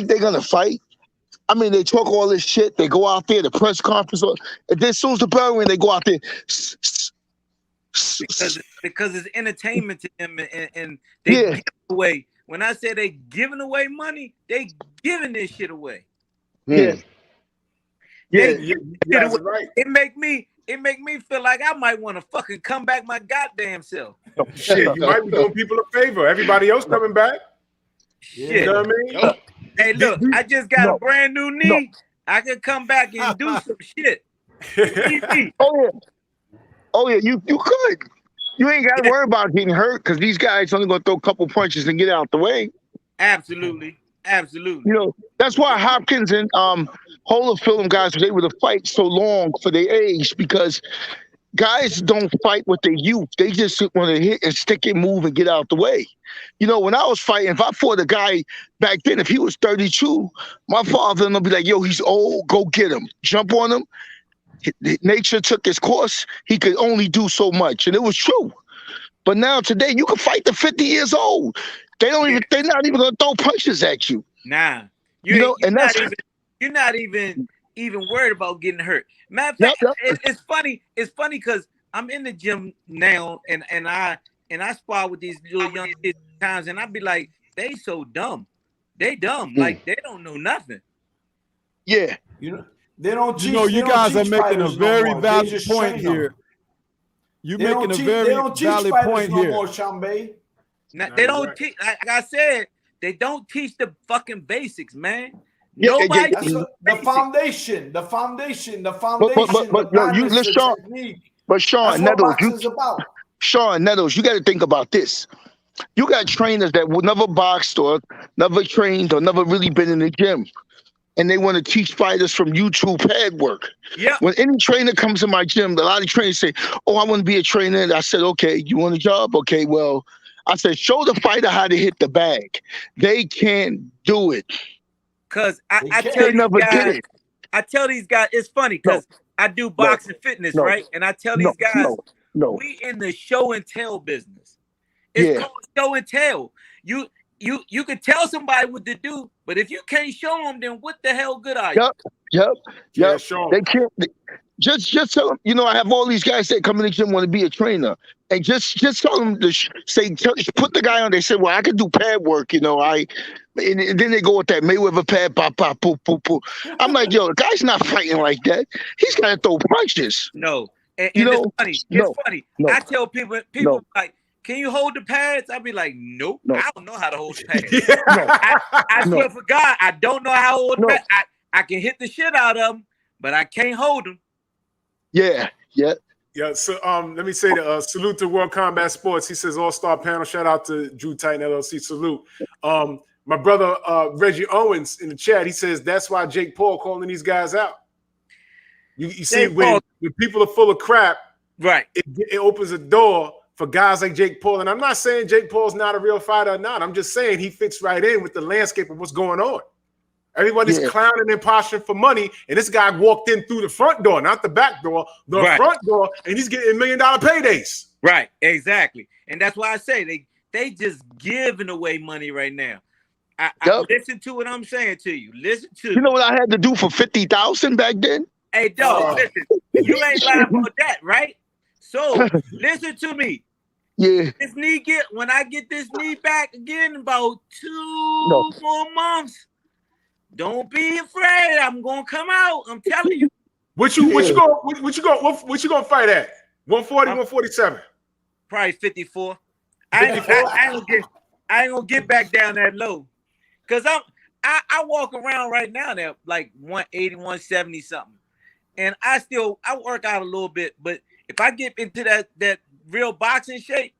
they're gonna fight. I mean, they talk all this shit, they go out there, the press conference, and then as soon as the bell ring, they go out there. Because it's entertainment to them, and they give away. When I say they giving away money, they giving this shit away. Yeah, right. It make me feel like I might want to fucking come back my goddamn self. Shit, you might be doing people a favor. Everybody else coming back. Shit. You know what I mean? Hey, look, I just got a brand new knee. I can come back and do some shit. Oh yeah, you could. You ain't got to worry about getting hurt because these guys only gonna throw a couple punches and get out the way. Absolutely. That's why Hopkins and Holyfield guys was able to fight so long for their age, because guys don't fight with their youth. They just want to hit and stick and move and get out the way. When I was fighting, if I fought a guy back then, if he was 32, my father and they'll be like, yo, he's old, go get him. Jump on him. Nature took his course. He could only do so much. And it was true. But now today, you can fight to 50 years old. They're not even going to throw punches at you. Nah. You're not even worried about getting hurt. Matter of fact, it's funny. It's funny because I'm in the gym now and I spar with these little young kids times, and I be like, they so dumb. They dumb. Like they don't know nothing. Yeah. They don't teach. You guys are making a very valid point here. You're making a very valid point here. Now, they don't teach. Like I said, they don't teach the fucking basics, man. Yeah, Nobody. The foundation. But Sean Nettles, you got to think about this. You got trainers that will never boxed or never trained or never really been in the gym, and they want to teach fighters from YouTube pad work. Yeah. When any trainer comes in my gym, a lot of trainers say, "Oh, I want to be a trainer." And I said, "Okay, you want a job? Okay, well," I said, "Show the fighter how to hit the bag." They can't do it. Cause I tell these guys, it's funny because I do boxing fitness, right? And I tell these guys, we in the show and tell business. It's called show and tell. You can tell somebody what to do, but if you can't show them, then what the hell good are you? Yep. They can't. Just tell them. I have all these guys that come in the gym want to be a trainer, and just tell them to put the guy on. They say, "Well, I can do pad work." And then they go with that Mayweather pad, pop, pop, poo, poo, poo. I'm like, yo, the guy's not fighting like that. He's got to throw punches. No, and it's funny. It's funny. I tell people like, can you hold the pads? I'll be like, nope. I don't know how to hold the pads. I swear for God, I don't know how to hold the pads. I can hit the shit out of them, but I can't hold them. Yeah. Yeah, so let me say the salute to World Combat Sports. He says all-star panel. Shout out to Drew Titan LLC. Salute. My brother Reggie Owens in the chat. He says that's why Jake Paul calling these guys out. You see, when people are full of crap, right? It opens a door for guys like Jake Paul. And I'm not saying Jake Paul's not a real fighter or not. I'm just saying he fits right in with the landscape of what's going on. Everybody's clowning and posturing for money, and this guy walked in through the front door, not the back door, the front door, and he's getting $1 million paydays. Right, exactly. And that's why I say they just giving away money right now. I listen to what I'm saying to you. Listen to You know what I had to do for 50,000 back then? Hey, dog, listen. You ain't lying about that, right? So listen to me. Yeah. This knee when I get this knee back again in about 2 more months. Don't be afraid. I'm gonna come out. I'm telling you. What you gonna fight at? 140, 147? Probably 54. I ain't gonna get back down that low. Cause I walk around right now there like 180, 170 something. And I work out a little bit, but if I get into that real boxing shape,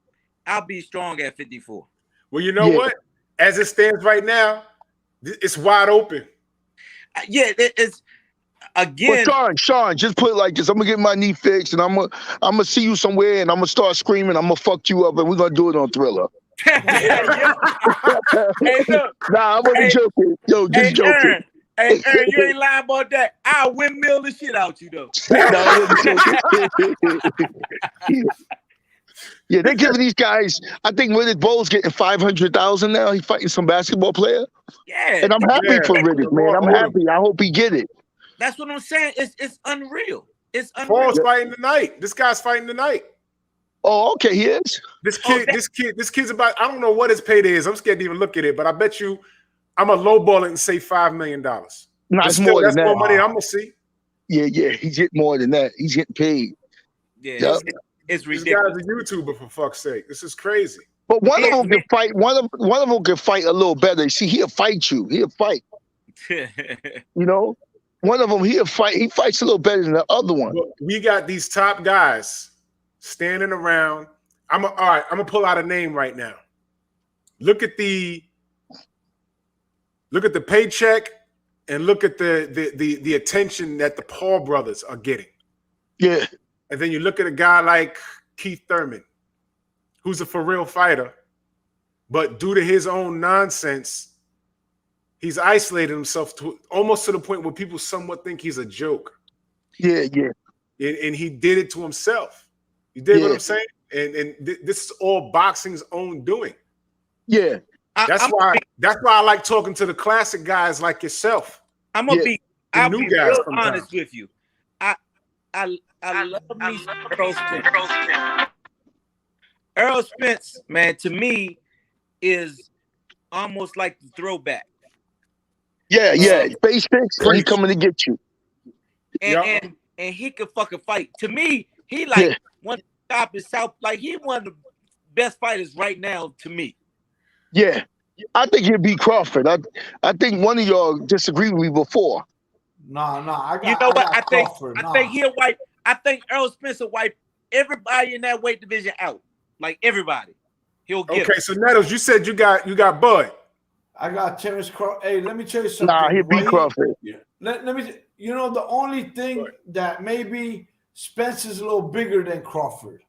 I'll be strong at 54. Well, you know what? As it stands right now, it's wide open. Yeah, it's again. Well, Sean, just put it like this. I'm gonna get my knee fixed, and I'm gonna see you somewhere, and I'm gonna start screaming. I'm gonna fuck you up, and we're gonna do it on Thriller. Hey, look. Nah, I'm only joking. Yo, just joking. Aaron, you ain't lying about that. I'll windmill the shit out you though. Yeah, they're giving these guys. I think Riddick Bowe's getting 500,000 now. He's fighting some basketball player. Yeah, and I'm happy for Riddick, man. I'm happy. I hope he get it. That's what I'm saying. It's unreal. It's unreal. Paul's fighting tonight. This guy's fighting tonight. Oh, okay, he is. This kid's about. I don't know what his payday is. I'm scared to even look at it, but I bet you, I'm a lowball it and say $5 million. No, it's more than that. That's more money I'm gonna see. Yeah, he's getting more than that. He's getting paid. Yeah, it's ridiculous. This guy's a YouTuber, for fuck's sake. This is crazy. But one of them can fight. One of them can fight a little better. See, he'll fight you. He'll fight. You know, one of them he'll fight. He fights a little better than the other one. Look, we got these top guys standing around. All right. I'm gonna pull out a name right now. Look at the paycheck and look at the attention that the Paul brothers are getting. Yeah. And then you look at a guy like Keith Thurman, who's a for real fighter, but due to his own nonsense, he's isolated himself almost to the point where people somewhat think he's a joke. Yeah. And he did it to himself. You dig what I'm saying? And this is all boxing's own doing. Yeah. That's why I like talking to the classic guys like yourself. I'll be real honest with you. I love me Earl Spence. Earl Spence, man, to me is almost like the throwback. Yeah. Face fix, he's coming to get you. And he could fucking fight. To me, he like one of the top in South, like he one of the best fighters right now to me. Yeah. I think he'll beat Crawford. I think one of y'all disagreed with me before. Nah. I think he'll wipe. I think Earl Spence will wipe everybody in that weight division out. Like everybody. He'll get Okay, so Nettles, you said you got Bud. I got Terrence Crawford. Hey, let me tell you something. Nah, he'll beat Crawford. Let me. You know, the only thing that maybe Spence is a little bigger than Crawford.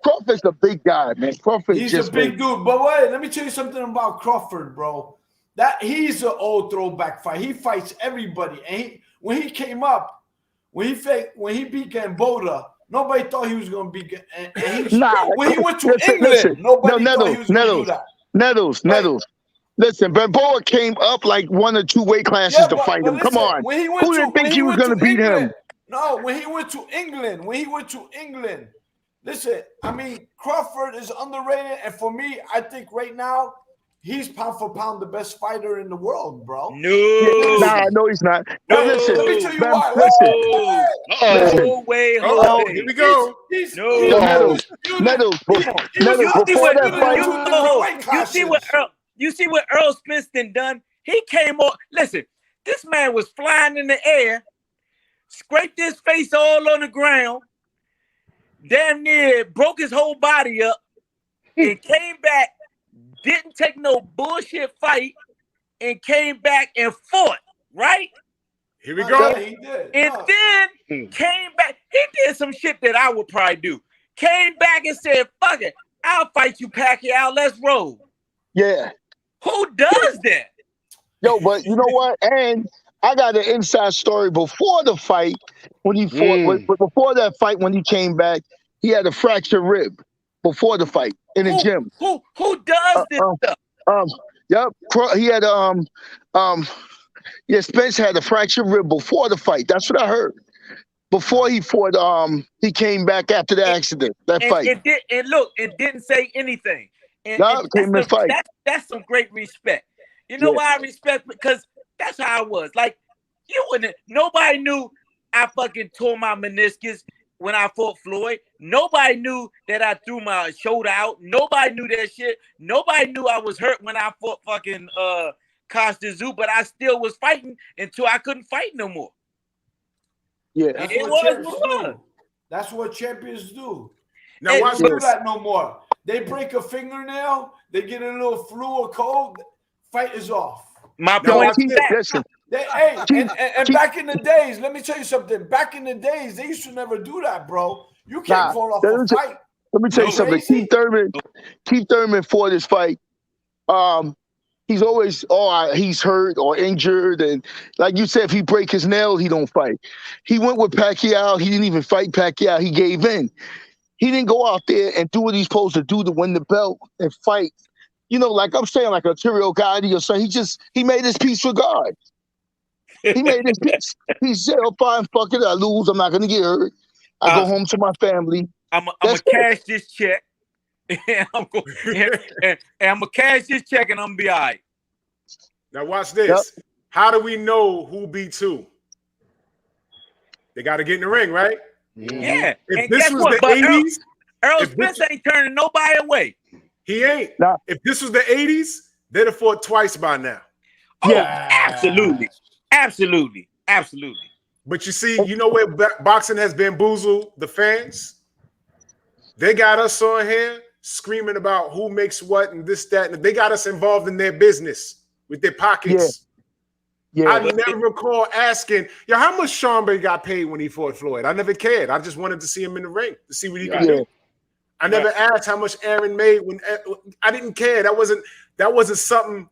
Crawford's a big guy, man. He's a big dude. But wait, let me tell you something about Crawford, bro. That he's an old throwback fight. He fights everybody. And when he came up, when he beat Gamboa, nobody thought he was going to beat. When he went to England, nobody thought he was going to do that. Nettles. Listen, Gamboa came up like 1 or 2 weight classes to fight him. Come on. Who didn't think he was going to beat him? No, when he went to England, listen, I mean, Crawford is underrated. And for me, I think right now, he's pound for pound the best fighter in the world, bro. No, he's not. No, listen, let me tell you why. No way. Hold on. Here we go. Nettles. You see what Earl Spence done? He came on. Listen, this man was flying in the air, scraped his face all on the ground, damn near broke his whole body up, and came back, didn't take no bullshit fight, and came back and fought, right? Here we go. Yeah, he did. And then came back. He did some shit that I would probably do. Came back and said, fuck it, I'll fight you, Pacquiao. Let's roll. Yeah. Who does that? Yo, but you know what? And I got an inside story before the fight when he fought. Before that fight, when he came back, he had a fractured rib before the fight in the gym. Who does this stuff? Yep. He had Spence had a fractured rib before the fight. That's what I heard. Before he fought, he came back after the accident. That fight. It didn't say anything. That's some great respect. You know why I respect? Because that's how I was. Like, you wouldn't. Nobody knew I fucking tore my meniscus when I fought Floyd. Nobody knew that I threw my shoulder out. Nobody knew that shit. Nobody knew I was hurt when I fought fucking Costa Zoo, but I still was fighting until I couldn't fight no more. Yeah, that's what champions do. Now watch they don't do this. that no more. They break a fingernail, they get a little flu or cold, fight is off. My point is and back in the days, let me tell you something. Back in the days, they used to never do that, bro. You can't fall off a fight. Let me tell you something. Keith Thurman fought this fight. He's always, he's hurt or injured. And like you said, if he break his nail, he don't fight. He went with Pacquiao. He didn't even fight Pacquiao. He gave in. He didn't go out there and do what he's supposed to do to win the belt and fight. You know, like I'm saying, like Arturo Gatti or something. He made his peace with God. He made his peace. He said, oh, fine, fuck it, I lose. I'm not going to get hurt. I go home to my family. I'm going to cash this check. And I'm gonna cash this check and I'm gonna be all right. Now watch this. Yep. How do we know who beats who? They got to get in the ring, right? Yeah. If and this was the 80s, Earl Spence ain't turning nobody away. He ain't. Nah. If this was the 80s, they'd have fought twice by now. Oh, yeah, absolutely. But you see, you know where boxing has bamboozled the fans? They got us on here screaming about who makes what and this, that, and they got us involved in their business with their pockets. Yeah. I never recall asking, how much Sharmba got paid when he fought Floyd? I never cared. I just wanted to see him in the ring to see what he could do. I never asked how much Aaron made when I didn't care. That wasn't something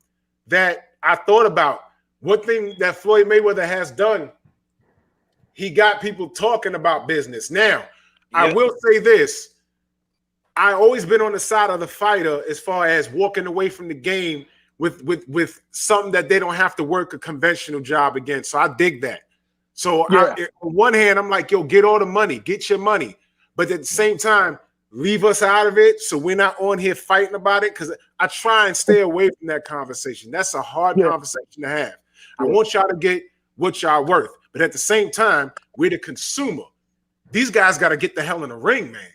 that I thought about. One thing that Floyd Mayweather has done, he got people talking about business. Now, I will say this. I always been on the side of the fighter as far as walking away from the game with something that they don't have to work a conventional job against. So I dig that. So on one hand, I'm like, yo, get all the money, get your money. But at the same time, leave us out of it so we're not on here fighting about it, because I try and stay away from that conversation. That's a hard conversation to have. I want y'all to get what y'all worth. But at the same time, we're the consumer. These guys got to get the hell in the ring, man.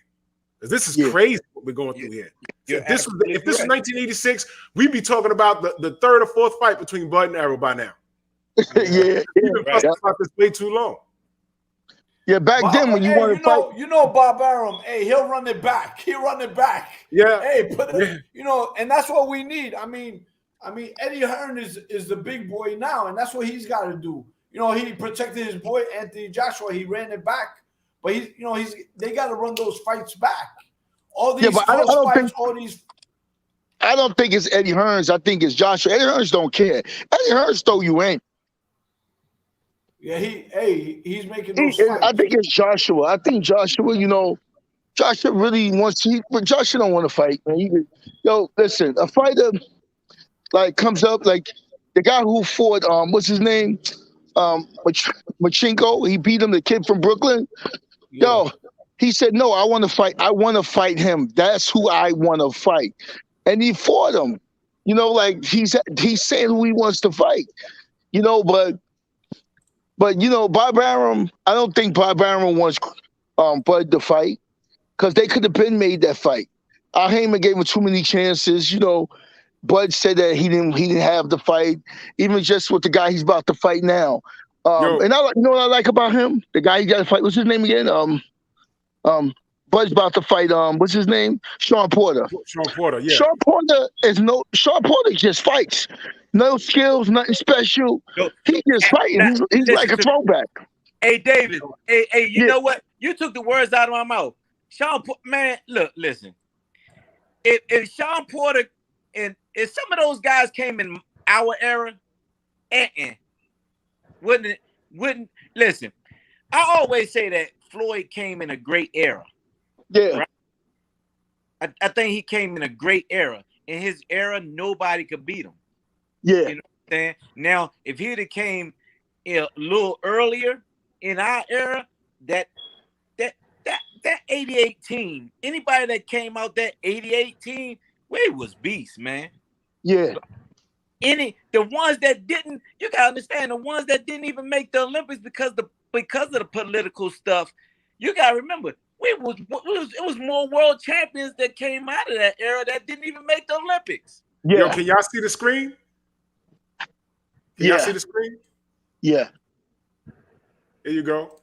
This is crazy what we're going through here. If this was 1986, we'd be talking about the third or fourth fight between Bud and Arrow by now. We've been fussing about this way too long. Yeah, back then when you want to fight, Bob Arum, he'll run it back. He'll run it back. Yeah. And that's what we need. I mean, Eddie Hearn is the big boy now, and that's what he's got to do. He protected his boy Anthony Joshua. He ran it back. But they got to run those fights back. All these fights. I don't think it's Eddie Hearns. I think it's Joshua. Eddie Hearns don't care. Eddie Hearns throw you in. Yeah, he's making those fights. I think it's Joshua. I think Joshua. Joshua really wants to. But Joshua don't want to fight, man. Listen, a fighter comes up like the guy who fought. What's his name? Machinko. He beat him. The kid from Brooklyn. Yo, he said, no, I want to fight. I want to fight him. That's who I want to fight. And he fought him. He's saying who he wants to fight. But Bob Arum, I don't think Bob Arum wants Bud to fight, because they could have been made that fight. Al Heyman gave him too many chances. Bud said that he didn't have the fight, even just with the guy he's about to fight now. Yo, And you know what I like about him? The guy he got to fight. What's his name again? Bud's about to fight. What's his name? Sean Porter. Sean Porter, yeah. Sean Porter just fights. No skills, nothing special. Yo, He just fighting. now, He's listen like a to me. throwback. Hey, David. Hey, you Yeah. know what? You took the words out of my mouth. Man, look, listen. If Sean Porter and if some of those guys came in our era, wouldn't listen. I always say that Floyd came in a great era. Yeah. Right? I think he came in a great era. In his era, nobody could beat him. Yeah. You know what I'm saying? Now, if he'd have came a little earlier in our era, that 88 team, anybody that came out that 88 team, Wade was beast, man. Yeah. The ones that didn't, you gotta understand, the ones that didn't even make the Olympics because of the political stuff, you gotta remember, it was more world champions that came out of that era that didn't even make the Olympics. Yeah. Yo, can y'all see the screen? Can y'all see the screen? Yeah. There you go.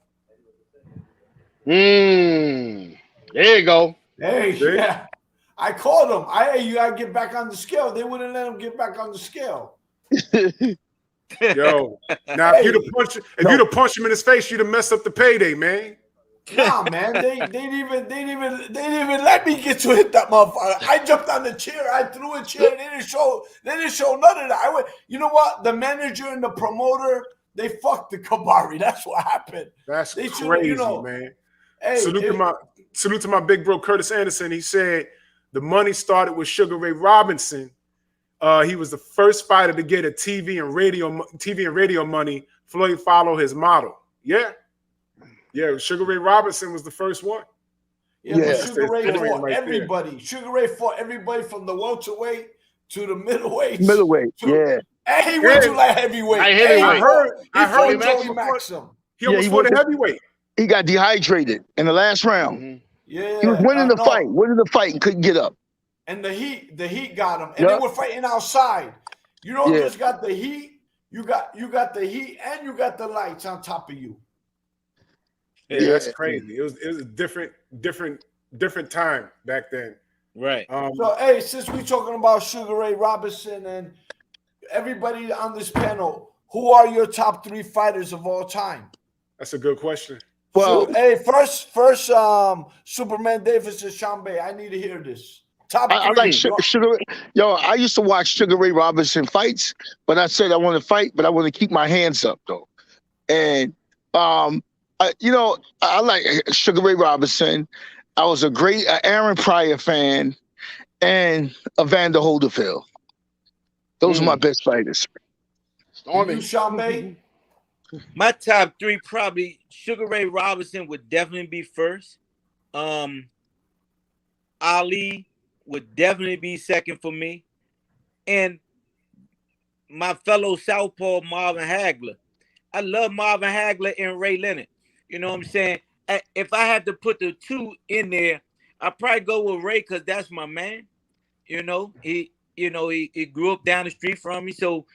There you go. Hey, See? yeah. I called him. You gotta get back on the scale. They wouldn't let him get back on the scale. Yo, now if you'd have punched him in his face, you'd have messed up the payday, man. Nah, man, they didn't even let me get to hit that motherfucker. I jumped on the chair, I threw a chair, they didn't show none of that. I went, you know what? The manager and the promoter, they fucked the Kabari. That's what happened. That's They crazy, man. Hey, salute to my big bro Curtis Anderson. He said the money started with Sugar Ray Robinson. He was the first fighter to get a TV and radio money. Floyd followed his model. Yeah. Sugar Ray Robinson was the first one. Yeah, but Sugar Ray fought everybody. Sugar Ray fought everybody from the welterweight to the middleweight. And he went to like heavyweight. I heard Joey Maxim. He almost fought a heavyweight. He got dehydrated in the last round. Mm-hmm. Yeah, he was winning the fight and couldn't get up. And the heat got him. And they were fighting outside. You don't just got the heat. You got the heat and you got the lights on top of you. Yeah, that's crazy. It was a different time back then. Right. So hey, since we're talking about Sugar Ray Robinson and everybody on this panel, who are your top 3 fighters of all time? That's a good question. Well, so, hey, first, Superman Davis and Sharmba. I need to hear this. Top 3. I like Sugar. Yo, I used to watch Sugar Ray Robinson fights, but I said I want to fight, but I want to keep my hands up though. And I like Sugar Ray Robinson. I was a great Aaron Pryor fan and Evander Holyfield. Those are my best fighters. You, Sharmba? My top 3 probably Sugar Ray Robinson would definitely be first. Ali would definitely be second for me. And my fellow Southpaw Marvin Hagler. I love Marvin Hagler and Ray Leonard. You know what I'm saying? If I had to put the 2 in there, I'd probably go with Ray because that's my man. You know, he grew up down the street from me. So,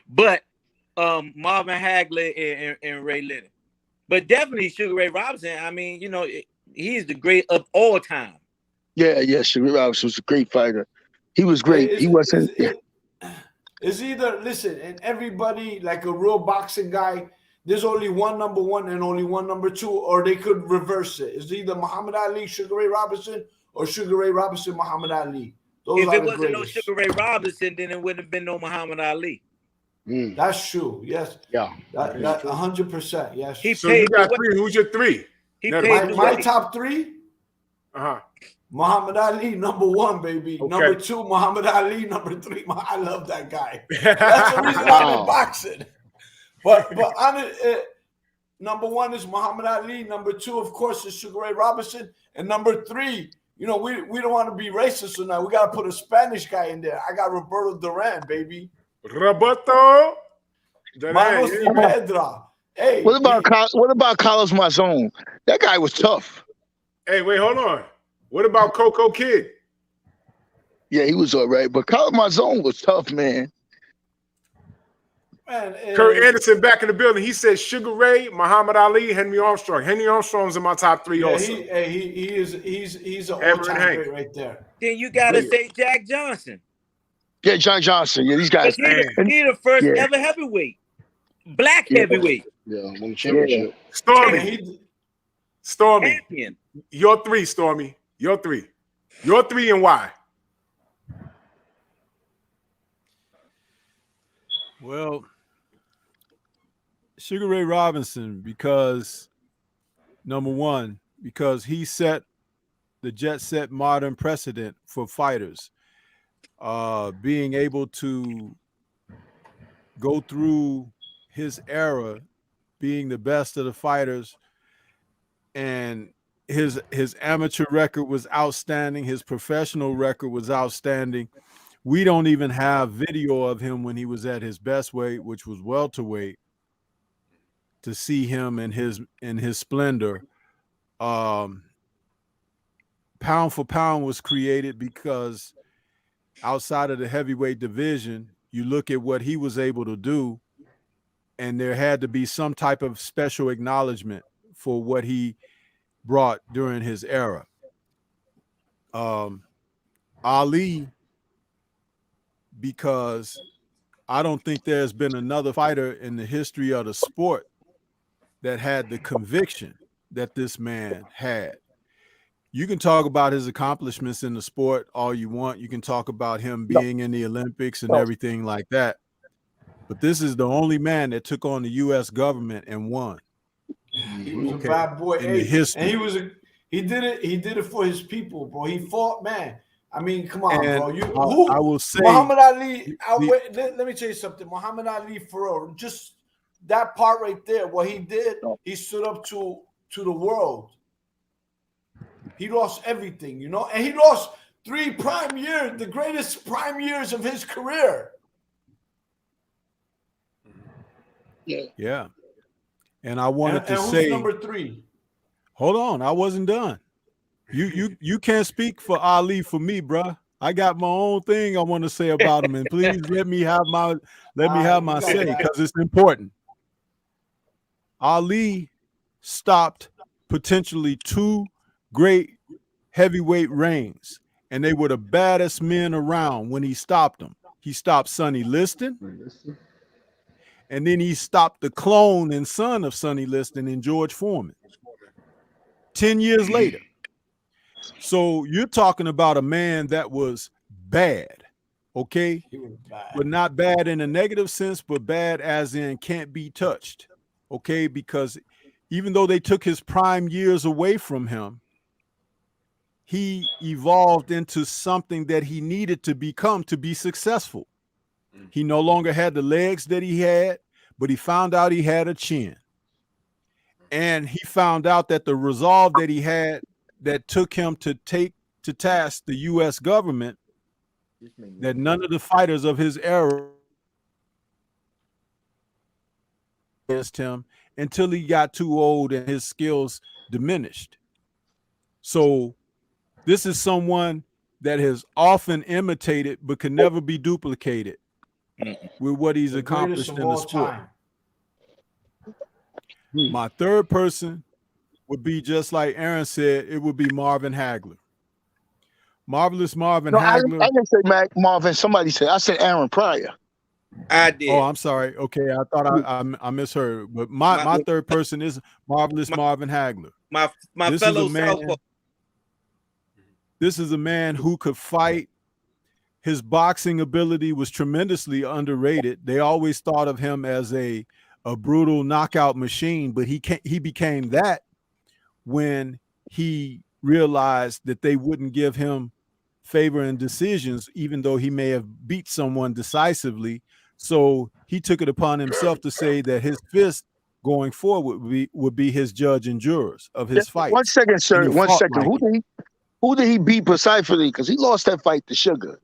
but Marvin Hagler and Ray Leonard. But definitely Sugar Ray Robinson. I mean, he's the great of all time. Yeah, Sugar Ray Robinson was a great fighter. He was great. He wasn't. It's either, listen, and everybody, like a real boxing guy, there's only one number 1 and only one number 2, or they could reverse it. It's either Muhammad Ali, Sugar Ray Robinson, or Sugar Ray Robinson, Muhammad Ali. If it wasn't no Sugar Ray Robinson, then it wouldn't have been no Muhammad Ali. That's true. Yes. Yeah. That 100%. Yes. So you got 3. Who's your 3? My top 3. Uh-huh. Muhammad Ali, number 1, baby. Okay. Number 2, Muhammad Ali. Number 3, I love that guy. That's the reason I'm in boxing. But number 1 is Muhammad Ali. Number 2, of course, is Sugar Ray Robinson. And number 3, we don't want to be racist, so now we got to put a Spanish guy in there. I got Roberto Duran, baby. Roberto Manos y Pedra. Hey. What about Carlos Mazon? That guy was tough. Hey, wait, hold on. What about Coco Kid? Yeah, he was all right. But Carlos Mazon was tough, man. Man, Kurt Anderson back in the building. He said Sugar Ray, Muhammad Ali, Henry Armstrong. Henry Armstrong's in my top 3 also. he's an Hammer and all-time Hank. great right there. Then you gotta say Jack Johnson. Yeah, John Johnson. Yeah, these guys. He the first Yeah. ever heavyweight, black heavyweight Yeah, won the championship. Stormy. Stormy. champion. Your 3, Stormy. Your 3. Your 3 and why? Well, Sugar Ray Robinson, because number one, because he set the jet set modern precedent for fighters, being able to go through his era, being the best of the fighters, and his amateur record was outstanding. His professional record was outstanding. We don't even have video of him when he was at his best weight, which was welterweight, to see him in his splendor. Pound for pound was created because outside of the heavyweight division, you look at what he was able to do, and there had to be some type of special acknowledgement for what he brought during his era. Ali, because I don't think there's been another fighter in the history of the sport that had the conviction that this man had. You can talk about his accomplishments in the sport all you want. You can talk about him being in the Olympics and everything like that. But this is the only man that took on the U.S. government and won. He was a bad boy. In the history. And he did it for his people, bro. He fought, man. I mean, come on, And bro. I will say, Muhammad Ali. Let me tell you something. Muhammad Ali, for real, just that part right there, what he did, he stood up to the world. He lost everything, and he lost 3 prime years, the greatest prime years of his career. Yeah. And I wanted to who's say, number 3? hold on, I wasn't done. You can't speak for Ali for me, bruh. I got my own thing I want to say about him, and please let me have my say, because it's important. Ali stopped potentially 2 great heavyweight reigns, and they were the baddest men around when he stopped them. He stopped Sonny Liston, and then he stopped the clone and son of Sonny Liston in George Foreman 10 years later. So you're talking about a man that was bad, okay? He was bad. But not bad in a negative sense, but bad as in can't be touched, okay? Because even though they took his prime years away from him, he evolved into something that he needed to become to be successful. He no longer had the legs that he had, but he found out he had a chin. And he found out that the resolve that he had that took him to take to task the U.S. government, that none of the fighters of his era against him until he got too old and his skills diminished. So this is someone that has often imitated but can never be duplicated with what he's accomplished in the sport. My third person would be, just like Aaron said, it would be Marvin Hagler. Marvelous Marvin Hagler. I didn't say Marvin. Somebody said, I said Aaron Pryor. I did. Oh, I'm sorry. Okay, I thought I misheard. But my third person is Marvelous Marvin Hagler. My This fellow is a man- Southpaw. This is a man who could fight. His boxing ability was tremendously underrated. They always thought of him as a brutal knockout machine, but he became that when he realized that they wouldn't give him favor in decisions, even though he may have beat someone decisively. So he took it upon himself to say that his fist going forward would be his judge and jurors of his fight. 1 second, sir. 1 second. Like Who did he beat precisely? Because he lost that fight to Sugar.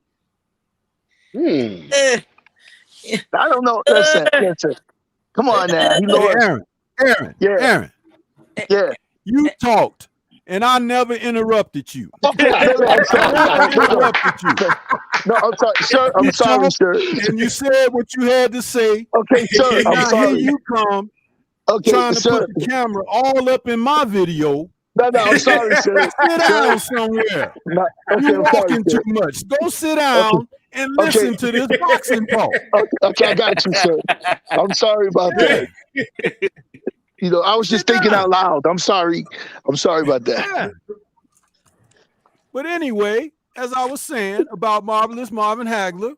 I don't know. Listen. Come on now. He lost. Aaron. Yeah. You talked, and I never interrupted you. Okay. I never interrupted you. No, I'm sorry, sir. I'm You sorry, talked sir. and you said what you had to say. Okay, sir. And I'm now sorry. here you come Okay, trying to sir. put the camera all up in my video. No, I'm sorry, sir. Sit down somewhere. No, You okay, I'm sorry, walking sir. too much. Go sit down and listen to this boxing talk. Okay, I got you, sir. I'm sorry about that. You know, I was just Sit thinking down. out loud. I'm sorry. I'm sorry about that. Yeah. But anyway, as I was saying about Marvelous Marvin Hagler,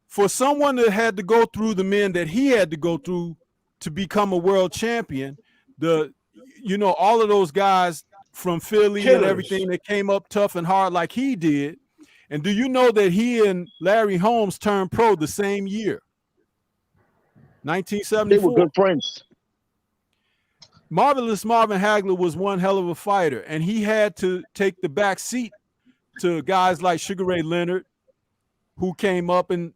for someone that had to go through the men that he had to go through to become a world champion, all of those guys from Philly Killers. and everything that came up tough and hard like he did. And do you know that he and Larry Holmes turned pro the same year? They were 1974. good friends. Marvelous Marvin Hagler was one hell of a fighter, and he had to take the back seat to guys like Sugar Ray Leonard, who came up and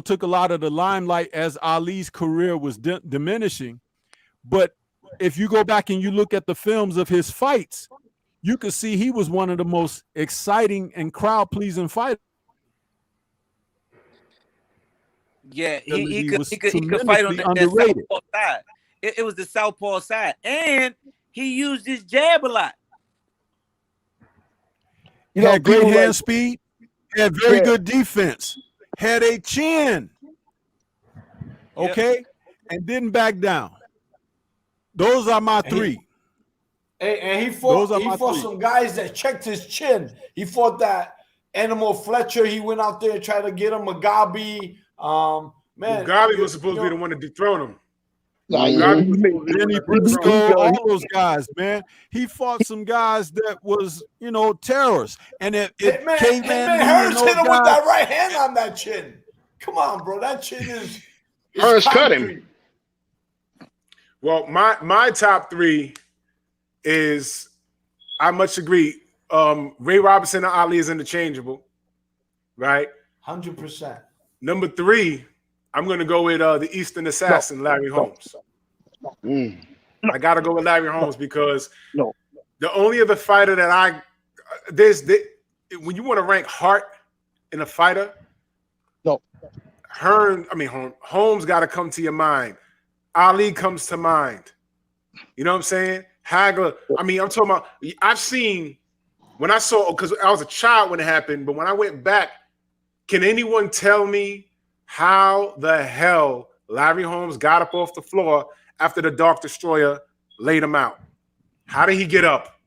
took a lot of the limelight as Ali's career was diminishing. But if you go back and you look at the films of his fights, you could see he was one of the most exciting and crowd-pleasing fighters. Yeah, he was could fight on tremendously that underrated. southpaw side. It was the southpaw side, and he used his jab a lot. You know, Had great people hand like- speed, had very Yeah. good defense, had a chin, okay, and didn't back down. Those are my three. And he Those are fought. He my fought three. some guys that checked his chin. He fought that Animal Fletcher. He went out there and tried to get him Mugabe. Man, Mugabe was supposed to be the one to dethrone him. Nah, Mugabe he was made- supposed to be Danny the one to dethrone him. Briscoe, all those guys, man. He fought some guys that was, terrorists. And it Hitman Caveman Lee and Hearns those hit him with guys- that right hand on that chin. Come on, bro. That chin is Hearns cut him. concrete. Well, my top three is, I much agree. Ray Robinson and Ali is interchangeable, right? 100%. Number three, I'm going to go with the Eastern Assassin, Larry Holmes. I got to go with Larry Holmes because the only other fighter that when you want to rank heart in a fighter, Holmes got to come to your mind. Ali comes to mind. You know what I'm saying? Hagler. I'm talking about, I've seen, when I saw, because I was a child when it happened, but when I went back, can anyone tell me how the hell Larry Holmes got up off the floor after the Dark Destroyer laid him out? How did he get up?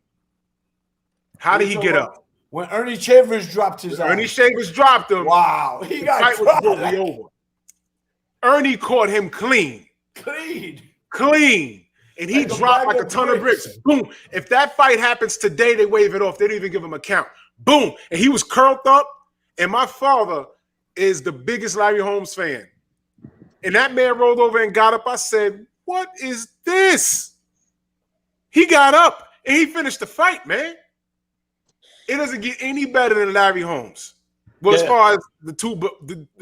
How did he get up? When Ernie Shavers dropped his Ernie ass. Shavers dropped him. Wow. He The got fight was totally over. Ernie caught him clean. And he Like a dropped bag like a of ton of bricks. bricks. Boom. If that fight happens today, they wave it off. They don't even give him a count. Boom. And he was curled up. And my father is the biggest Larry Holmes fan. And that man rolled over and got up. I said, what is this? He got up and he finished the fight, man. It doesn't get any better than Larry Holmes. Well, as far as the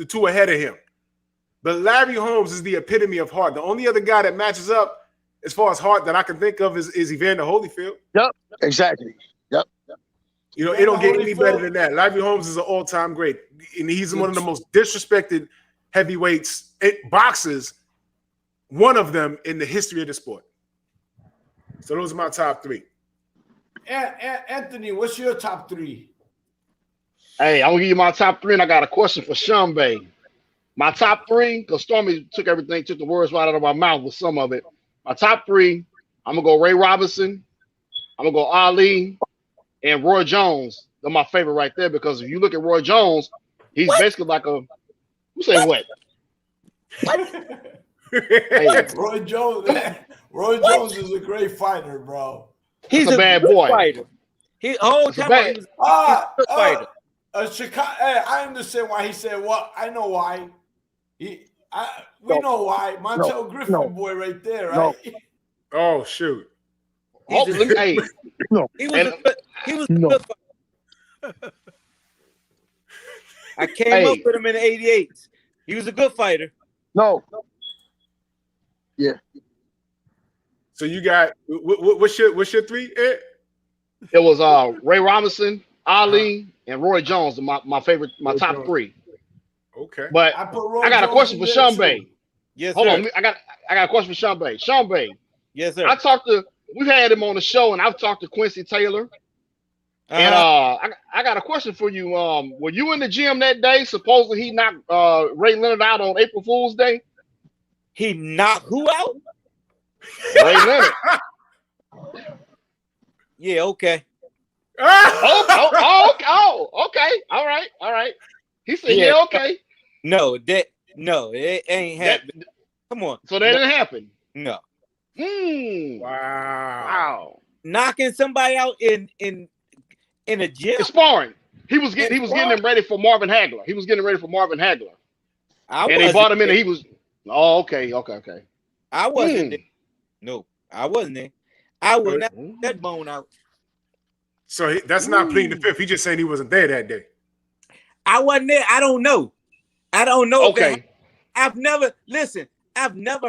two ahead of him. But Larry Holmes is the epitome of heart. The only other guy that matches up as far as heart that I can think of is Evander Holyfield. Yep, exactly. Yep. You know, it don't get any better than that. Larry Holmes is an all-time great. And he's one of the most disrespected heavyweights, boxers, one of them in the history of the sport. So those are my top three. Anthony, what's your top three? Hey, I'm gonna give you my top three, and I got a question for Sharmba. My top three, because Stormy took the words right out of my mouth with some of it. My top three, I'm gonna go Ray Robinson, I'm gonna go Ali, and Roy Jones. They're my favorite right there because if you look at Roy Jones, he's basically like a. You say what? Hey, Roy Jones. Roy Jones is a great fighter, bro. He's a bad boy. Fighter. He whole time he was a good fighter. Chicago. Hey, I understand why he said what. I know why. We know why. Montel Griffin boy right there, right? Oh shoot. hey, He was a good fighter. I came up with him in the 88s. He was a good fighter. Yeah. So you got what's your three? Ed? it was Ray Robinson, Ali, and Roy Jones are my favorite, my Roy top Jones. 3. Okay. But I put Roy I got a Jones question in for there, Sean too. Bay. Yes, Hold sir. on, I got a question for Sean Bay. Sean Bay, Yes, sir. we've had him on the show, and I've talked to Quincy Taylor. And I got a question for you. Were you in the gym that day? Supposedly he knocked Ray Leonard out on April Fool's Day. He knocked who out? Ray Leonard. Yeah, okay. Okay. All right. He said, Yeah. yeah, okay. No, it ain't happening. Come on. So that didn't happen. No. Wow. Knocking somebody out in a gym. It's sparring. He was getting him ready for Marvin Hagler. And they brought him in, and he was. Oh, okay. I wasn't there. No, I wasn't there. I would not put that bone out. So that's not pleading the fifth. He just saying he wasn't there that day. I wasn't there. I don't know. Okay. I've never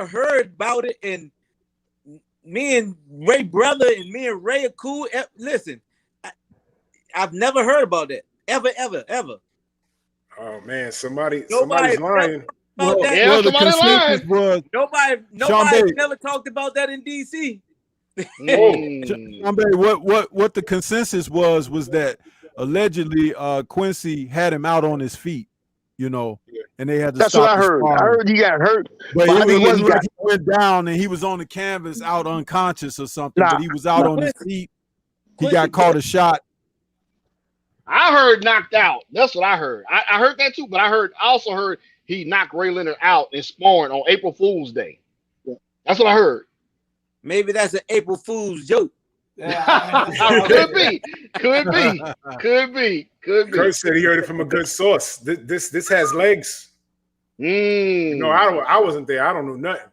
heard about it. And me and Ray brother and me and Ray are cool. Listen, I've never heard about that. Ever. Oh man, somebody's Nobody's lying. About that. Yeah, the somebody consensus lying. was Nobody never talked about that in DC. what the consensus was that allegedly Quincy had him out on his feet, and they had to That's stop what I the heard. I sparring. heard he got hurt. But But I mean, it wasn't he like he went down and he was on the canvas out unconscious or something, Nah. but he was out on his feet. He got caught a shot. I heard knocked out. That's what I heard. I heard that too, but I also heard he knocked Ray Leonard out in sparring on April Fool's Day. That's what I heard. Maybe that's an April Fool's joke. Could be. Kurt said he heard it from a good source. This has legs. No, I wasn't there. I don't know nothing.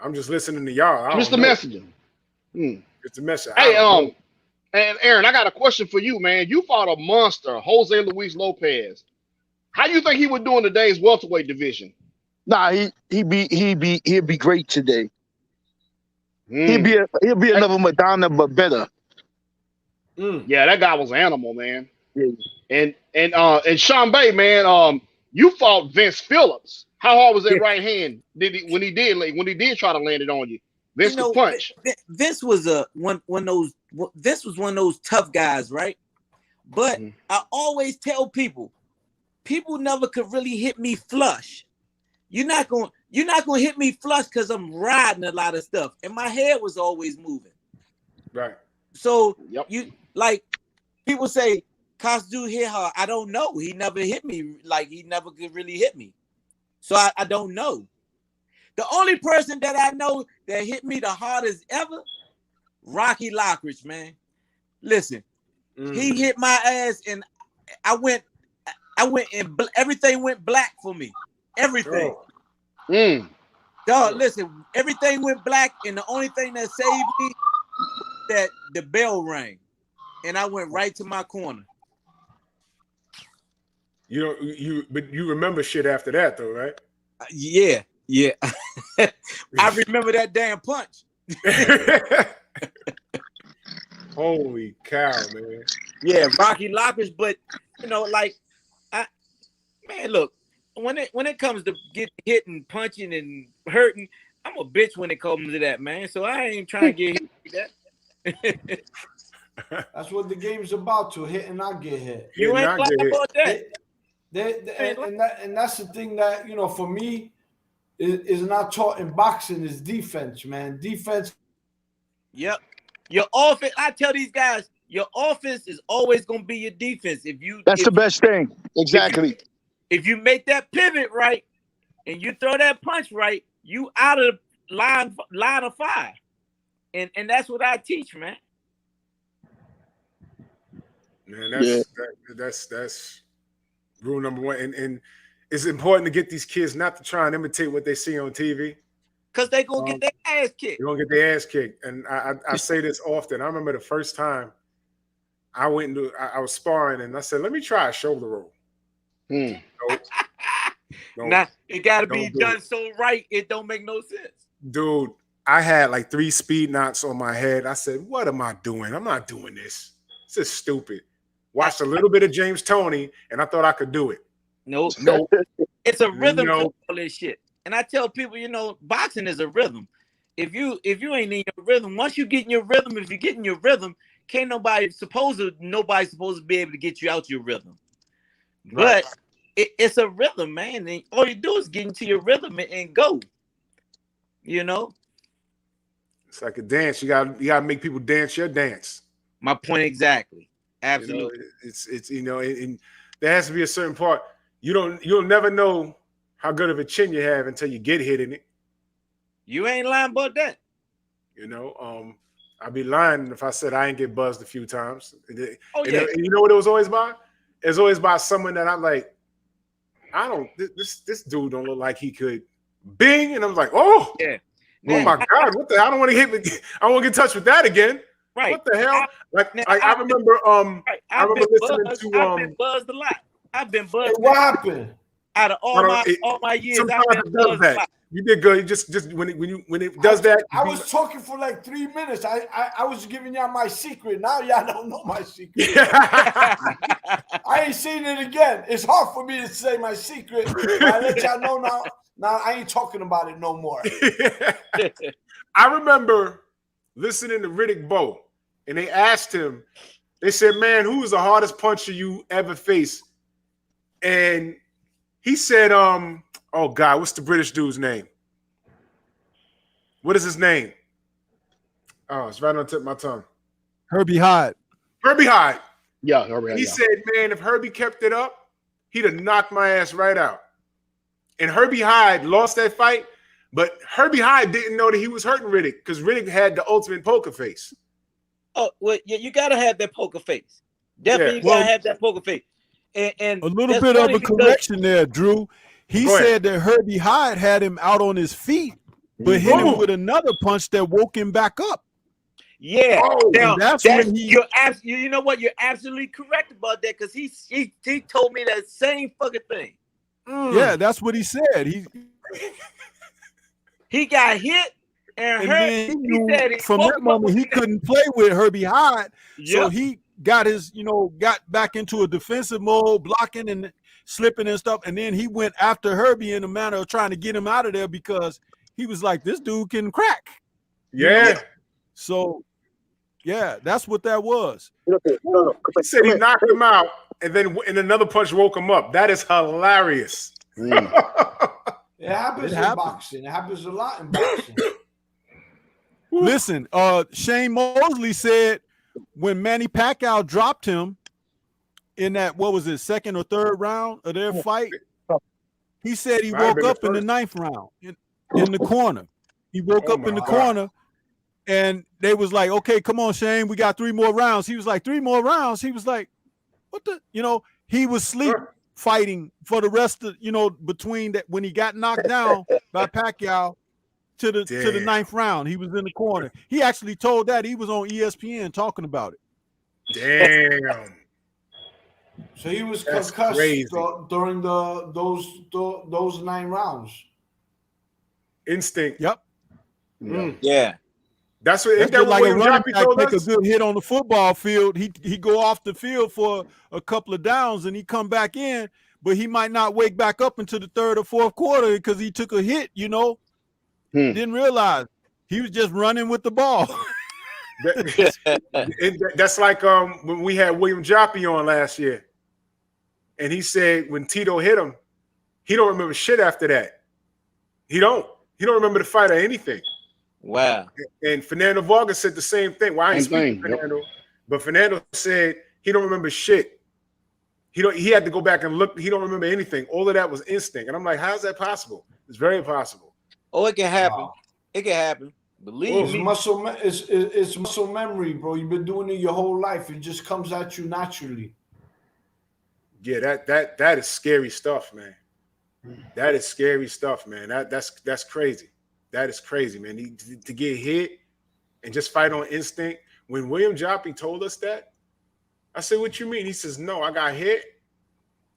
I'm just listening to y'all. Just the messenger. It's a message. Hey, and Aaron, I got a question for you, man. You fought a monster, Jose Luis Lopez. How do you think he would do in today's welterweight division? Nah, he'd be great today. He'll be another Madonna, but better. Yeah, that guy was an animal, man. Yeah. And Sean Bay, man, you fought Vince Phillips. How hard was that right hand? When he did try to land it on you? Vince could punch. Vince was one of those tough guys, right? But I always tell people never could really hit me flush. You're not gonna hit me flush because I'm riding a lot of stuff, and my head was always moving. Right. So you like people say Cosdu hit hard. I don't know. He never hit me. Like he never could really hit me. So I don't know. The only person that I know that hit me the hardest ever, Rocky Lockridge, man. Listen, he hit my ass, and I went and everything went black for me. Everything. Dog, listen, everything went black, and the only thing that saved me that the bell rang, and I went right to my corner. But you remember shit after that though, right? Yeah. I remember that damn punch. Holy cow, man. Yeah, Rocky Lockridge, but look, when it comes to get hitting, punching, and hurting, I'm a bitch when it comes to that, man. So I ain't trying to get hit like that. That's what the game's about, to hit and not get hit. You ain't like about that. And that's the thing that, for me, is not taught in boxing is defense, man. Defense. Yep. Your offense, I tell these guys, your offense is always going to be your defense. That's the best thing. Exactly. If you make that pivot right and you throw that punch right, you out of line of fire. And that's what I teach, man. Man, that's rule number one. And it's important to get these kids not to try and imitate what they see on TV. Because they're going to get their ass kicked. They're going to get their ass kicked. And I say this often. I remember the first time I was sparring, and I said, let me try a shoulder roll. Nope. Now, it got to be done so right, it don't make no sense. Dude, I had like 3 speed knots on my head. I said, what am I doing? I'm not doing this. This is stupid. watched a little bit of James Toney, and I thought I could do it. No, No, it's a rhythm No. to all this shit. And I tell people, boxing is a rhythm. If you ain't in your rhythm, once you get in your rhythm, if you get in your rhythm, can't nobody's supposed to be able to get you out your rhythm. Right. But it's a rhythm, man. And all you do is get into your rhythm and go. It's like a dance. You gotta make people dance your dance. My point exactly. Absolutely. It's and there has to be a certain part. You'll never know how good of a chin you have until you get hit in it. You ain't lying about that. I'd be lying if I said I ain't get buzzed a few times. Oh, and, yeah. and you know what it was always by? It's always by someone that I'm like, this dude don't look like he could. Bing, and I'm like, oh, yeah. Oh my God, what the hell? I don't want to hit me. I won't get in touch with that again. Right. What the hell? I remember I've been buzzed a lot. I've been buzzed. What happened? Out of all my years, sometimes I've been it does buzzed that. a lot. You did good. Just when it does that. I was talking for like 3 minutes. I was giving y'all my secret. Now y'all don't know my secret. I ain't seen it again. It's hard for me to say my secret. I let y'all know now. Now I ain't talking about it no more. I remember listening to Riddick Bowe, and they asked him. They said, "Man, who was the hardest puncher you ever faced?" And he said, "Oh God, what's the British dude's name? What is his name? Oh, it's right on the tip of my tongue. Herbie Hyde. Herbie Hyde. Yeah, Herbie Hyde. He said, man, if Herbie kept it up, he'd have knocked my ass right out. And Herbie Hyde lost that fight, but Herbie Hyde didn't know that he was hurting Riddick because Riddick had the ultimate poker face. Oh, well, yeah, you gotta have that poker face. Definitely, you gotta have that poker face. And a little bit of a correction there, Drew. He said that Herbie Hyde had him out on his feet, but hit him with another punch that woke him back up. Yeah, that's when you know what? You're absolutely correct about that because he told me that same fucking thing. Yeah, that's what he said. He got hit and hurt. He said from that moment he couldn't play with Herbie Hyde, so he got got back into a defensive mode, blocking and slipping and stuff, and then he went after Herbie in a manner of trying to get him out of there because he was like, this dude can crack. Yeah. So, yeah, that's what that was. He said he knocked him out, and then another punch woke him up. That is hilarious. It happens in boxing. It happens a lot in boxing. Listen, Shane Mosley said when Manny Pacquiao dropped him in that, what was it, second or third round of their fight, he said he woke up in the ninth round in the corner. He woke up in the corner, and they was like, okay, come on, Shane, we got 3 more rounds. He was like, 3 more rounds? He was like, what the, he was sleep fighting for the rest of, between that when he got knocked down by Pacquiao to the ninth round. He was in the corner. He actually told that. He was on ESPN talking about it. Damn. So he was concussed during those 9 rounds. Instinct. Yep. Yeah. That's what like William a running Joppy back told take us? a good hit on the football field. He go off the field for a couple of downs and he come back in, but he might not wake back up into the third or fourth quarter because he took a hit, Didn't realize he was just running with the ball. That's like when we had William Joppy on last year. And he said when Tito hit him, he don't remember shit after that. He don't remember the fight or anything. Wow. And Fernando Vargas said the same thing. Well, I ain't speaking Fernando, but Fernando said he don't remember shit. He had to go back and look. He don't remember anything. All of that was instinct. And I'm like, how's that possible? It's very possible. Oh, it can happen. Wow. It can happen. Believe me. It's muscle memory, bro. You've been doing it your whole life. It just comes at you naturally. Yeah, that is scary stuff, man. That is scary stuff, man. That's crazy. That is crazy, man. To get hit and just fight on instinct. When William Joppy told us that, I said, "What you mean?" He says, "No, I got hit."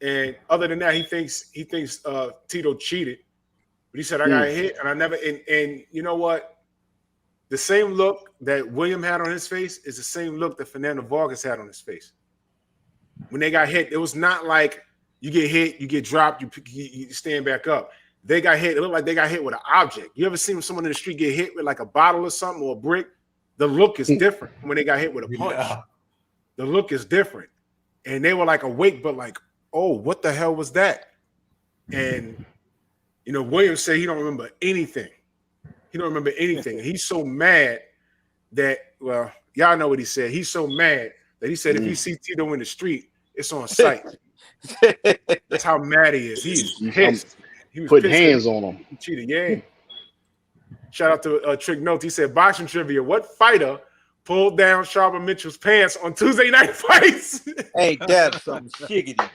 And other than that, he thinks Tito cheated. But he said, "I got hit, and I never." And you know what? The same look that William had on his face is the same look that Fernando Vargas had on his face. when they got hit, it was not like you get hit, you get dropped, you stand back up. They got hit. It looked like they got hit with an object. You ever seen someone in the street get hit with like a bottle or something or a brick? The look is different when they got hit with a punch. Yeah. The look is different. And they were like awake, but like, oh, what the hell was that? And, you know, Williams said he don't remember anything. He don't remember anything. And he's so mad that, well, y'all know what he said. He's so mad that he said if he see Tito in the street, it's on sight. That's how mad he is. He's pissed. He was putting pissed hands on him. He cheated, yeah. Shout out to Trick Notes. He said, boxing trivia, what fighter pulled down Sharmba Mitchell's pants on Tuesday Night Fights? Ain't that some shiggity?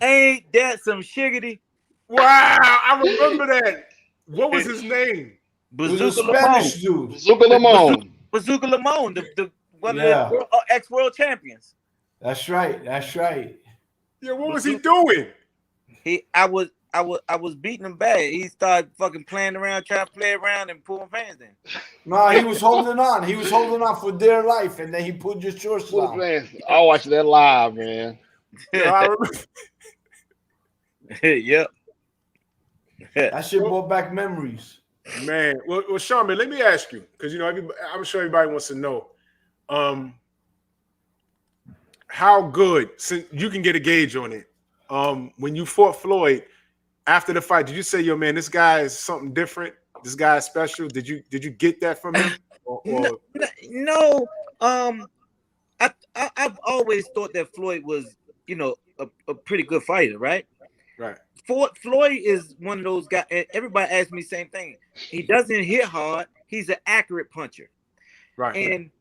Ain't that some shiggity? Wow, I remember that. What was his name? Bazooka Spanish Lamone. dude. Bazooka Lamone. Bazooka Lamone, the one Yeah. of the ex-world champions. That's right. That's right. Yeah, what was he doing? I was beating him bad. He started fucking playing around, trying to play around and pull my pants in. No, he was holding on. He was holding on for dear life, and then he pulled your shorts down. I watched that live, man. Yeah, I remember. Yep. That shit brought back memories. Man, well, Sean, man, let me ask you, because you know, I'm sure everybody wants to know, how good, since you can get a gauge on it. When you fought Floyd after the fight, did you say, "Yo, man, this guy is something different. This guy is special"? Did you get that from him? No. I've always thought that Floyd was, you know, a pretty good fighter, right? Right. Floyd is one of those guys. Everybody asks me the same thing. He doesn't hit hard. He's an accurate puncher. Right. And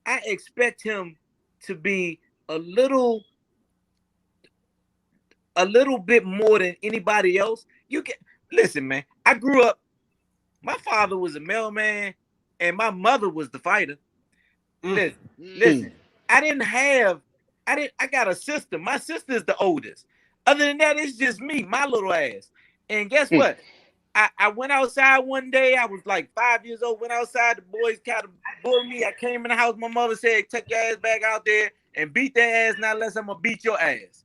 I expect him to be a little bit more than anybody else. Listen, man. I grew up. My father was a mailman, and my mother was the fighter. Listen. I got a sister. My sister is the oldest. Other than that, it's just me, my little ass. And guess what? I went outside one day. I was like 5 years old. Went outside. The boys kind of bullied me. I came in the house. My mother said, "Take your ass back out there and beat their ass. Now unless I'm going to beat your ass."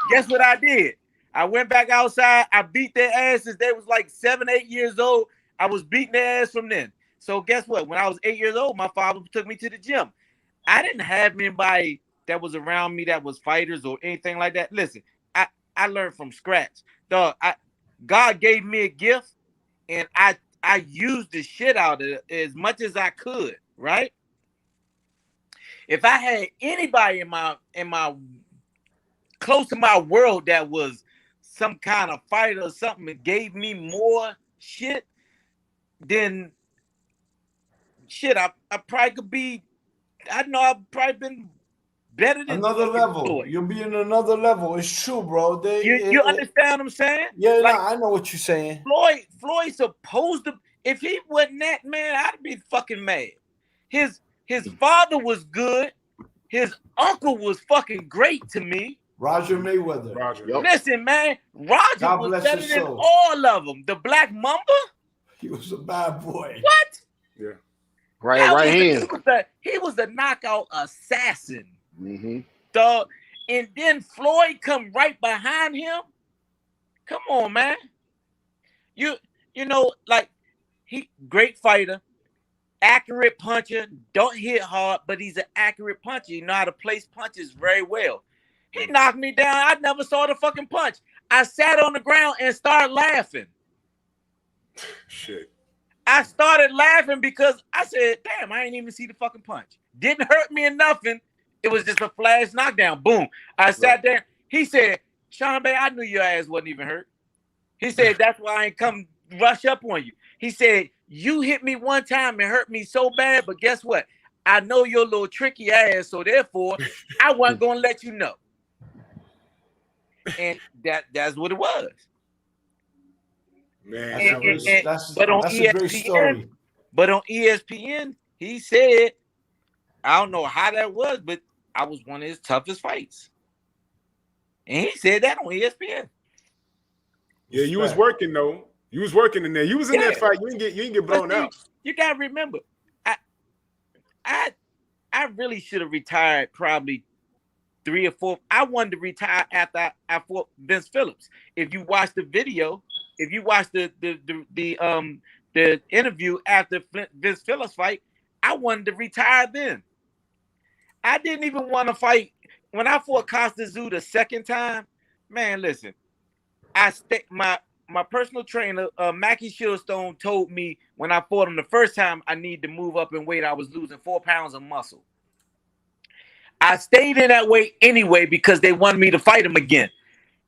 Guess what I did? I went back outside. I beat their asses. They was like 7, 8 years old. I was beating their ass from then. So guess what? When I was 8 years old, my father took me to the gym. I didn't have anybody that was around me that was fighters or anything like that. Listen, I learned from scratch. Dog, God gave me a gift, and I used the shit out of it as much as I could, right? If I had anybody in my close to my world that was some kind of fighter or something that gave me more shit, then shit, I probably could be, I know I've probably been better than Another level. Floyd. You'll be in another level. It's true, bro. You understand what I'm saying? Yeah, like, no, I know what you're saying. Floyd's supposed to. If he wasn't that, man, I'd be fucking mad. His father was good. His uncle was fucking great to me. Roger Mayweather. Roger. Yep. Listen, man, Roger God was bless better his than soul. all of them. The Black Mamba. He was a bad boy. What? Yeah. Right hand. He was the knockout assassin. Mm-hmm. Dog. And then Floyd come right behind him. Come on, man. You know, like, he great fighter, accurate puncher, don't hit hard, but he's an accurate puncher. You know how to place punches very well. He knocked me down. I never saw the fucking punch. I sat on the ground and started laughing. Shit. I started laughing because I said, damn, I ain't even see the fucking punch. Didn't hurt me or nothing. It was just a flash knockdown. Boom. I sat there. He said, Sharmba, I knew your ass wasn't even hurt. He said, that's why I ain't come rush up on you. He said, you hit me one time and hurt me so bad, but guess what? I know your little tricky ass, so therefore, I wasn't going to let you know. And that's what it was. Man, That's but on a great story. But on ESPN, he said, I don't know how that was, but I was one of his toughest fights. And he said that on ESPN. yeah, you was working though. You was working in there. You was in that fight. You didn't get blown out. You gotta remember, I really should have retired probably 3 or 4. I wanted to retire after I fought Vince Phillips. If you watch the video, if you watch the interview after Vince Phillips fight, I wanted to retire then. I didn't even want to fight when I fought Costa Zoo the second time. Man, listen, my personal trainer, Mackie Shieldstone, told me when I fought him the first time I needed to move up in weight. I was losing 4 pounds of muscle. I stayed in that weight anyway because they wanted me to fight him again.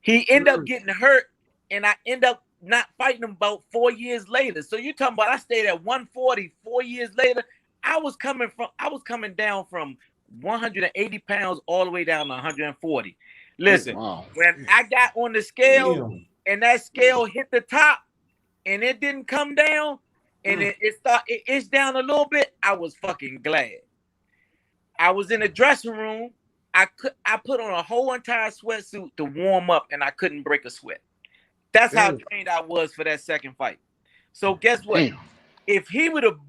He ended up getting hurt, and I end up not fighting him about 4 years later. So you're talking about I stayed at 140 4 years later. I was coming down from 180 pounds all the way down to 140. Listen, when I got on the scale and that scale hit the top and it didn't come down and it itched down a little bit, I was fucking glad. I was in the dressing room. I put on a whole entire sweatsuit to warm up, and I couldn't break a sweat. That's how trained I was for that second fight. So guess what? Damn. If he would have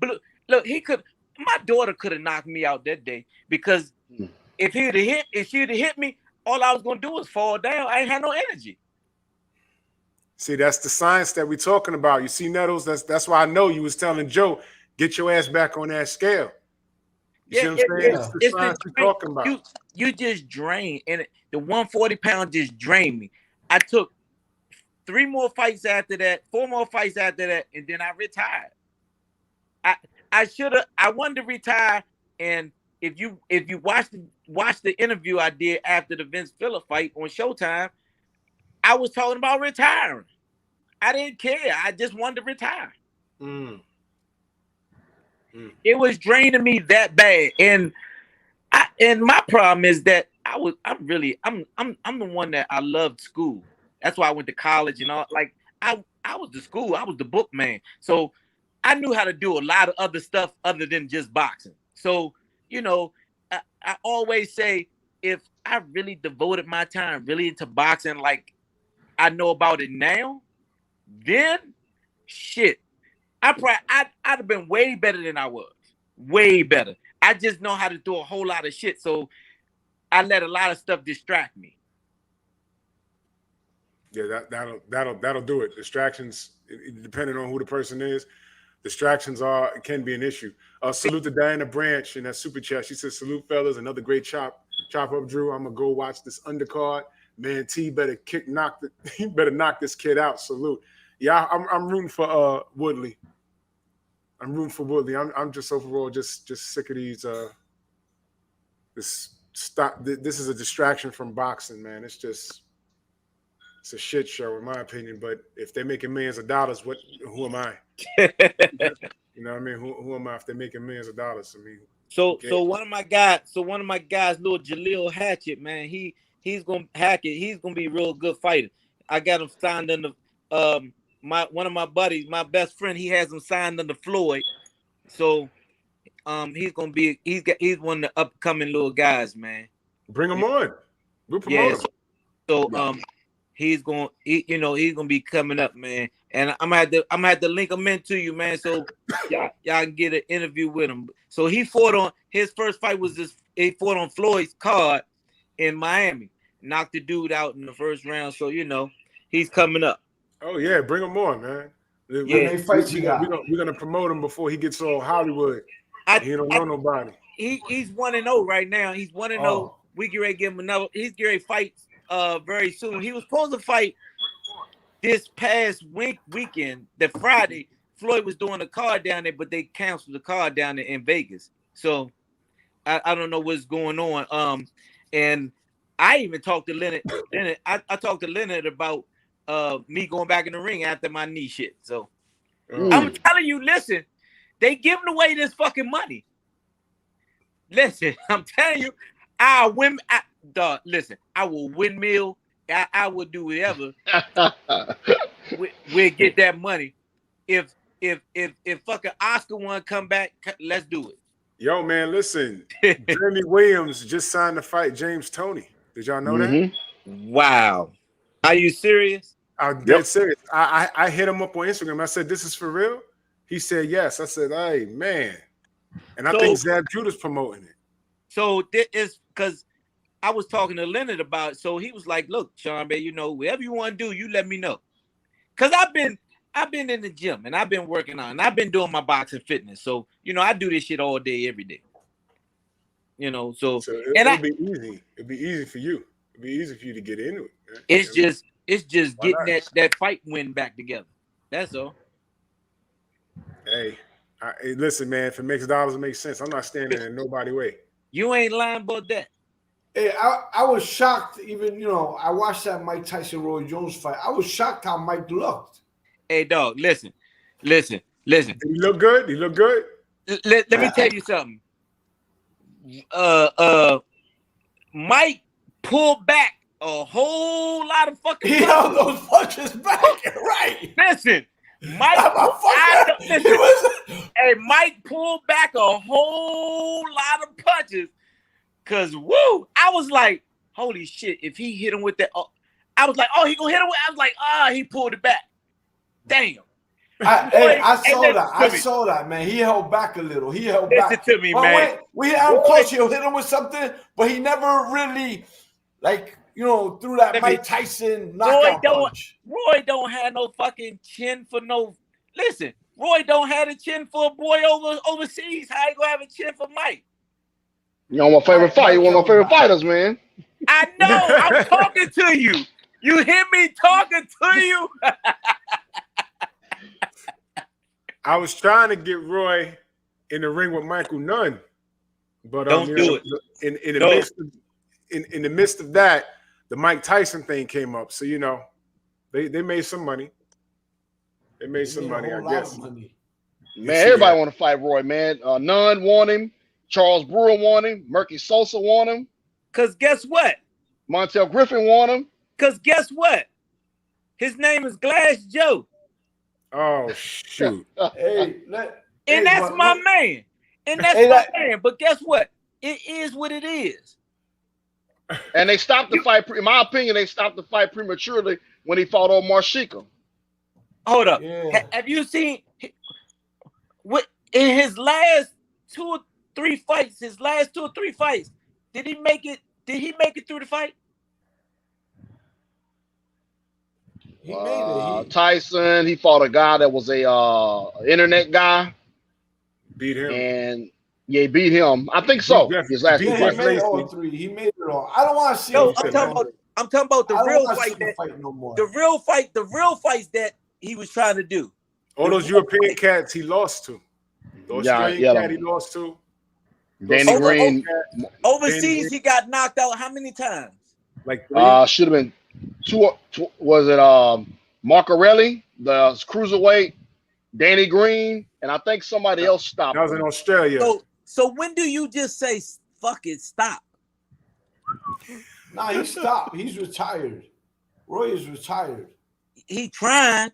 my daughter could have knocked me out that day because if she would have hit me, all I was gonna do was fall down. I ain't had no energy. See, that's the science that we're talking about. You see, Nettles, that's why I know you was telling Joe, get your ass back on that scale. You see what I'm saying? It's the science we're talking about. You just drained, and the 140 pounds just drained me. I took 4 more fights after that, and then I retired. I wanted to retire, and if you watch the interview I did after the Vince Phillips fight on Showtime, I was talking about retiring. I didn't care. I just wanted to retire. It was draining me that bad, and my problem is that I'm the one that I loved school. That's why I went to college and all. Like I was the school. I was the book man. So I knew how to do a lot of other stuff other than just boxing. So I always say if I really devoted my time really into boxing, like I know about it now, then shit. I'd have been way better than I was. Way better. I just know how to do a whole lot of shit. So I let a lot of stuff distract me. Yeah, that'll do it. Distractions, depending on who the person is, distractions can be an issue. Salute to Diana Branch in that super chat. She says, "Salute, fellas. Another great chop up, Drew. I'm gonna go watch this undercard. Man, T better he better knock this kid out. Salute." Yeah, I'm rooting for Woodley. I'm rooting for Woodley. I'm just overall just sick of these. This is a distraction from boxing, man. It's a shit show in my opinion. But if they're making millions of dollars, who am I? You know what I mean? Who am I if they're making millions of dollars? I mean, so one of my guys, little Jaleel Hatchett, man, he's gonna hack it. He's gonna be a real good fighter. I got him signed under one of my buddies, my best friend. He has him signed under Floyd. So he's gonna be he's one of the upcoming little guys, man. Bring him on. We'll promote him. So he's gonna be coming up, man. And I'm gonna have to link him into you, man. So y'all can get an interview with him. So he fought on his first fight he fought on Floyd's card in Miami. Knocked the dude out in the first round. So he's coming up. Oh yeah, bring him on, man. Yeah, we're gonna promote him before he gets all Hollywood. He don't know nobody. He's 1-0 right now. He's 1-0. We get ready to give him another. He's getting ready to fight very soon. He was supposed to fight this past weekend. The Friday, Floyd was doing a card down there, but they canceled the card down there in Vegas. So I don't know what's going on. And I even talked to Leonard. I talked to Leonard about me going back in the ring after my knee shit. So I'm telling you, listen, they giving away this fucking money. Listen, I'm telling you, listen, I will windmill. I will do whatever. We'll get that money. If fucking Oscar want to come back, let's do it. Yo, man, listen. Jeremy Williams just signed to fight James Toney. Did y'all know that? Wow. Are you serious? I'm dead serious. I hit him up on Instagram. I said, "This is for real?" He said, "Yes." I said, "Hey, man." And I think Zab Judah's promoting it. So this is because I was talking to Leonard about it. So he was like, look, Sharmba, you know, whatever you want to do, you let me know. Cause I've been in the gym and I've been working on and I've been doing my boxing fitness. So, you know, I do this shit all day, every day. You know, so it'll be easy. It'll be easy for you. It'll be easy for you to get into it. Man. It's just Why getting not? that fight win back together. That's all. Hey, listen, man. If it makes dollars, it makes sense. I'm not standing in nobody way. You ain't lying about that. Hey, I was shocked. Even I watched that Mike Tyson Roy Jones fight. I was shocked how Mike looked. Hey, dog, listen. Did he look good? He look good. Let me tell you something. Mike pulled back a whole lot of fucking. He held those punches back, right? Listen, Mike. Hey, Mike pulled back a whole lot of punches. Cause woo, I was like, holy shit! If he hit him with that, I was like, oh, he gonna hit him with. I was like, he pulled it back. Damn. I saw that, man. He held back a little. He held back. Listen to me, man. We had him close. He'll hit him with something, but he never really, threw that Mike Tyson knockout punch. Roy don't have no fucking chin for no. Listen, Roy don't have a chin for a boy overseas. How you gonna have a chin for Mike? You know my favorite fight. You're one of my favorite fighters, man. I know. I'm talking to you. You hear me talking to you? I was trying to get Roy in the ring with Michael Nunn, but don't do it. In the midst of that, the Mike Tyson thing came up. So they made some money. They made some money, I guess. Man, everybody want to fight Roy, man. Nunn won him. Charles Brewer won him. Murky Sosa won him. Cause guess what? Montel Griffin won him. Cause guess what? His name is Glass Joe. Oh shoot! That's my man. And that's my man. But guess what? It is what it is. And they stopped the fight. In my opinion, they stopped the fight prematurely when he fought Omar Shika. Hold up. Yeah. Have you seen what in his last 2 or 3 fights? His last 2 or 3 fights, did he make it? Did he make it through the fight? He made it. Tyson, he fought a guy that was a internet guy. Beat him. And he beat him. I think so. His last 2 he fights. made all 3. He made it all. I don't want to see. No, I'm talking about the real fight. No more. The real fights that he was trying to do. All those European cats he lost to. The Australian cat he lost to. Danny Green. Overseas, he got knocked out how many times? Like 3? Should have been 2. Was it Marcarelli, the cruiserweight, Danny Green, and I think somebody else stopped. That was in Australia. So when do you just say fuck it, stop? Nah, he stopped. He's retired. Roy is retired. He tried,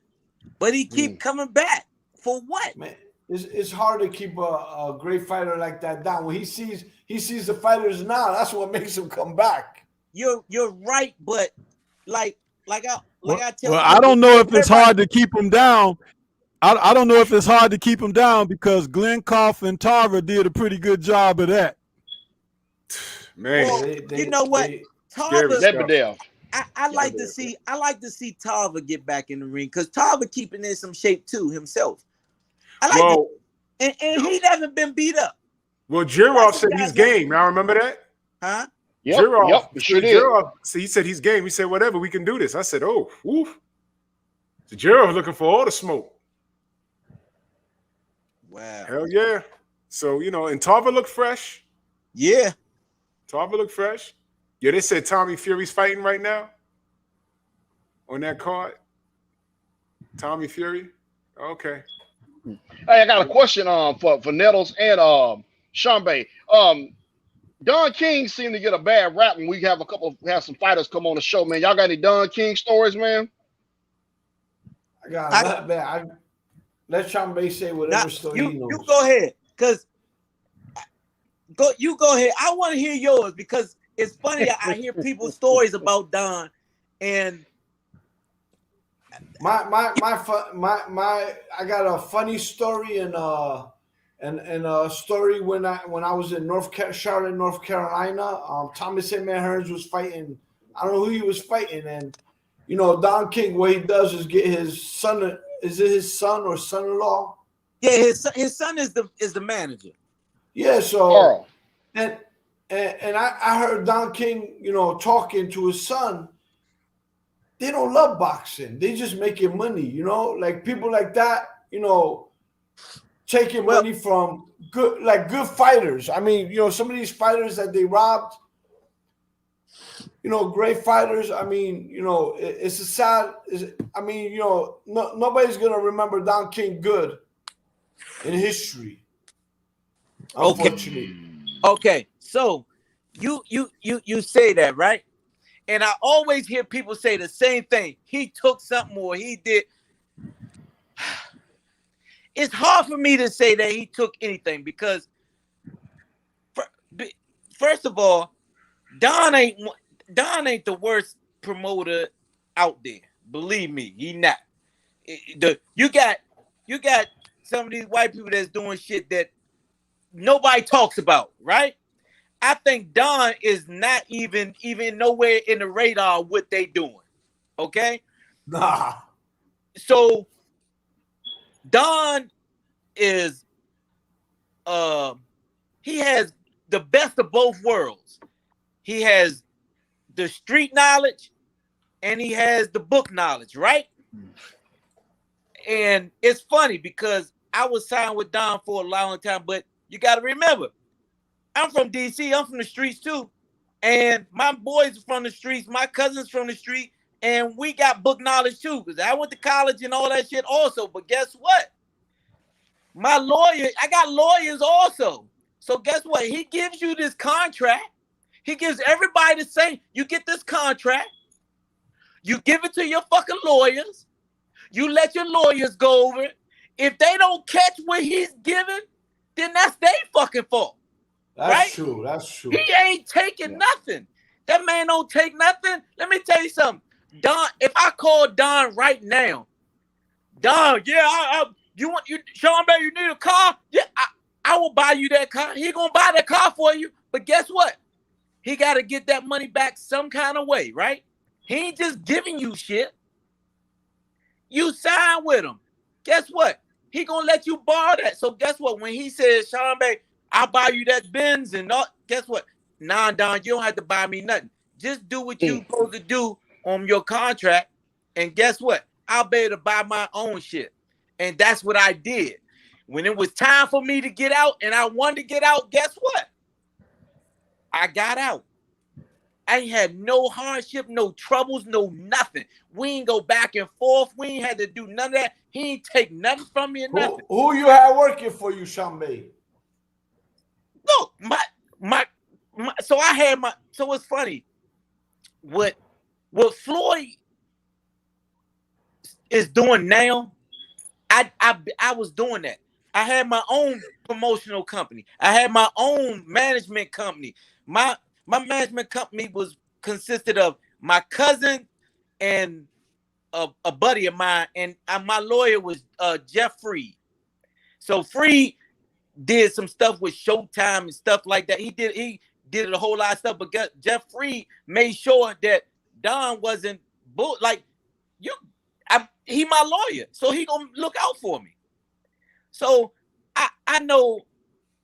but he keep coming back. For what? Man, it's hard to keep a great fighter like that down. When he sees the fighters now, that's what makes him come back. You're right, but I tell you. Well, I don't know if it's hard to keep him down. I don't know if it's hard to keep him down because Glenn Koff and Tarver did a pretty good job of that. Man, well, you know what? Tarver, I like to see Tarver get back in the ring because Tarver keeping in some shape too himself. I like it. And he hasn't been beat up. Well, Jirov said he's game. Y'all remember that? Huh? Yep, he sure did. So he said he's game. He said, whatever, we can do this. I said, oh, woof. So Jirov looking for all the smoke. Wow. Hell yeah. So, and Tarver looked fresh. Yeah. Tarver looked fresh. Yeah, they said Tommy Fury's fighting right now on that card. Tommy Fury. Okay. Hey, I got a question for Nettles and Sharmba. Don King seemed to get a bad rap when we have some fighters come on the show, man. Y'all got any Don King stories, man? I got that. Let Sharmba say whatever story he knows. You go ahead, you go ahead. I want to hear yours because it's funny. I hear people's stories about Don, and I got a funny story and And a story when I was in Charlotte, North Carolina, Thomas Hitman Hearns was fighting. I don't know who he was fighting, and you know Don King. What he does is get his son. Is it his son or son-in-law? Yeah, his son is the manager. Yeah. So Carl. and I heard Don King, you know, talking to his son. They don't love boxing. They just making money, you know, like people like that, you know, taking money from good fighters. I mean, you know, some of these fighters that they robbed, you know, great fighters. I mean, you know, it's a sad. I mean, you know, nobody's gonna remember Don King good in history. Unfortunately. Okay. So you say that, right? And I always hear people say the same thing. He took something or he did. It's hard for me to say that he took anything because, first of all, Don ain't the worst promoter out there. Believe me, he not. You got some of these white people that's doing shit that nobody talks about, right? I think Don is not even nowhere in the radar of what they doing. Okay? Nah. So Don is he has the best of both worlds. He has the street knowledge and he has the book knowledge, right? And it's funny because I was signed with Don for a long time, but you got to remember, I'm from DC. I'm from the streets too. And my boys are from the streets. My cousins from the street. And we got book knowledge too. Because I went to college and all that shit also. But guess what? My lawyer, I got lawyers also. So guess what? He gives you this contract. He gives everybody the same. You get this contract. You give it to your fucking lawyers. You let your lawyers go over it. If they don't catch what he's giving, then that's their fucking fault. That's right? true. That's true. He ain't taking nothing. That man don't take nothing. Let me tell you something. Don, if I call Don right now, Don, yeah, Sharmba, you need a car? Yeah, I will buy you that car. He gonna buy that car for you. But guess what? He got to get that money back some kind of way, right? He ain't just giving you shit. You sign with him. Guess what? He gonna let you borrow that. So guess what? When he says, Sharmba, I'll buy you that Benz and all, guess what? Nah, Don, you don't have to buy me nothing. Just do what you're supposed to do on your contract. And guess what? I'll be able to buy my own shit. And that's what I did. When it was time for me to get out and I wanted to get out, guess what? I got out. I ain't had no hardship, no troubles, no nothing. We ain't go back and forth. We ain't had to do none of that. He ain't take nothing from me or nothing. Who you had working for you, Sharmba? Look, so I had my, so it's funny. What Floyd is doing now, I was doing that. I had my own promotional company. I had my own management company. My management company consisted of my cousin and a buddy of mine, and my lawyer was Jeff Freed. So Freed did some stuff with Showtime and stuff like that. He did a whole lot of stuff, but Jeff Freed made sure that Don wasn't he my lawyer, so he gonna look out for me. So I know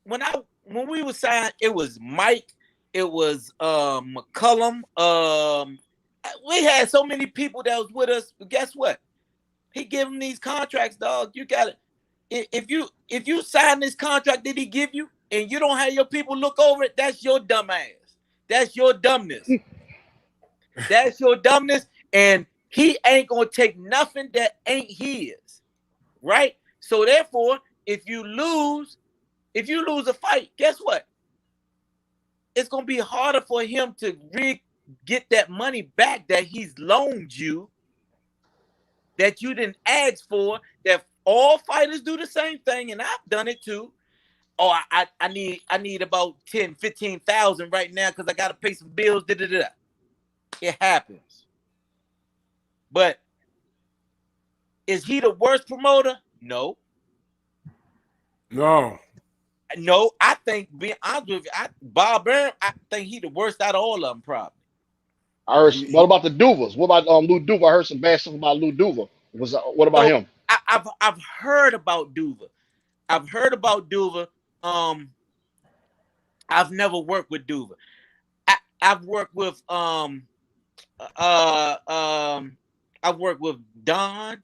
when we were signed, it was Mike, it was McCullum. We had so many people that was with us, but guess what? He gave them these contracts, dog. You got it. If you sign this contract that he give you and you don't have your people look over it, that's your dumb ass. That's your dumbness. That's your dumbness. And he ain't gonna take nothing that ain't his. Right? So therefore, if you lose a fight, guess what? It's gonna be harder for him to get that money back that he's loaned you, that you didn't ask for, that all fighters do the same thing, and I've done it too. Oh, I need about 10, 15,000 right now because I gotta pay some bills. It happens. But is he the worst promoter? No. No. No, I think being honest with you, Bob Byrne, I think he the worst out of all of them, probably. I heard. What about the Duvas? What about Lou Duva? I heard some bad stuff about Lou Duva. What about So him? I've heard about Duva. I've heard about Duva. I've never worked with Duva. I've worked with I've worked with Don.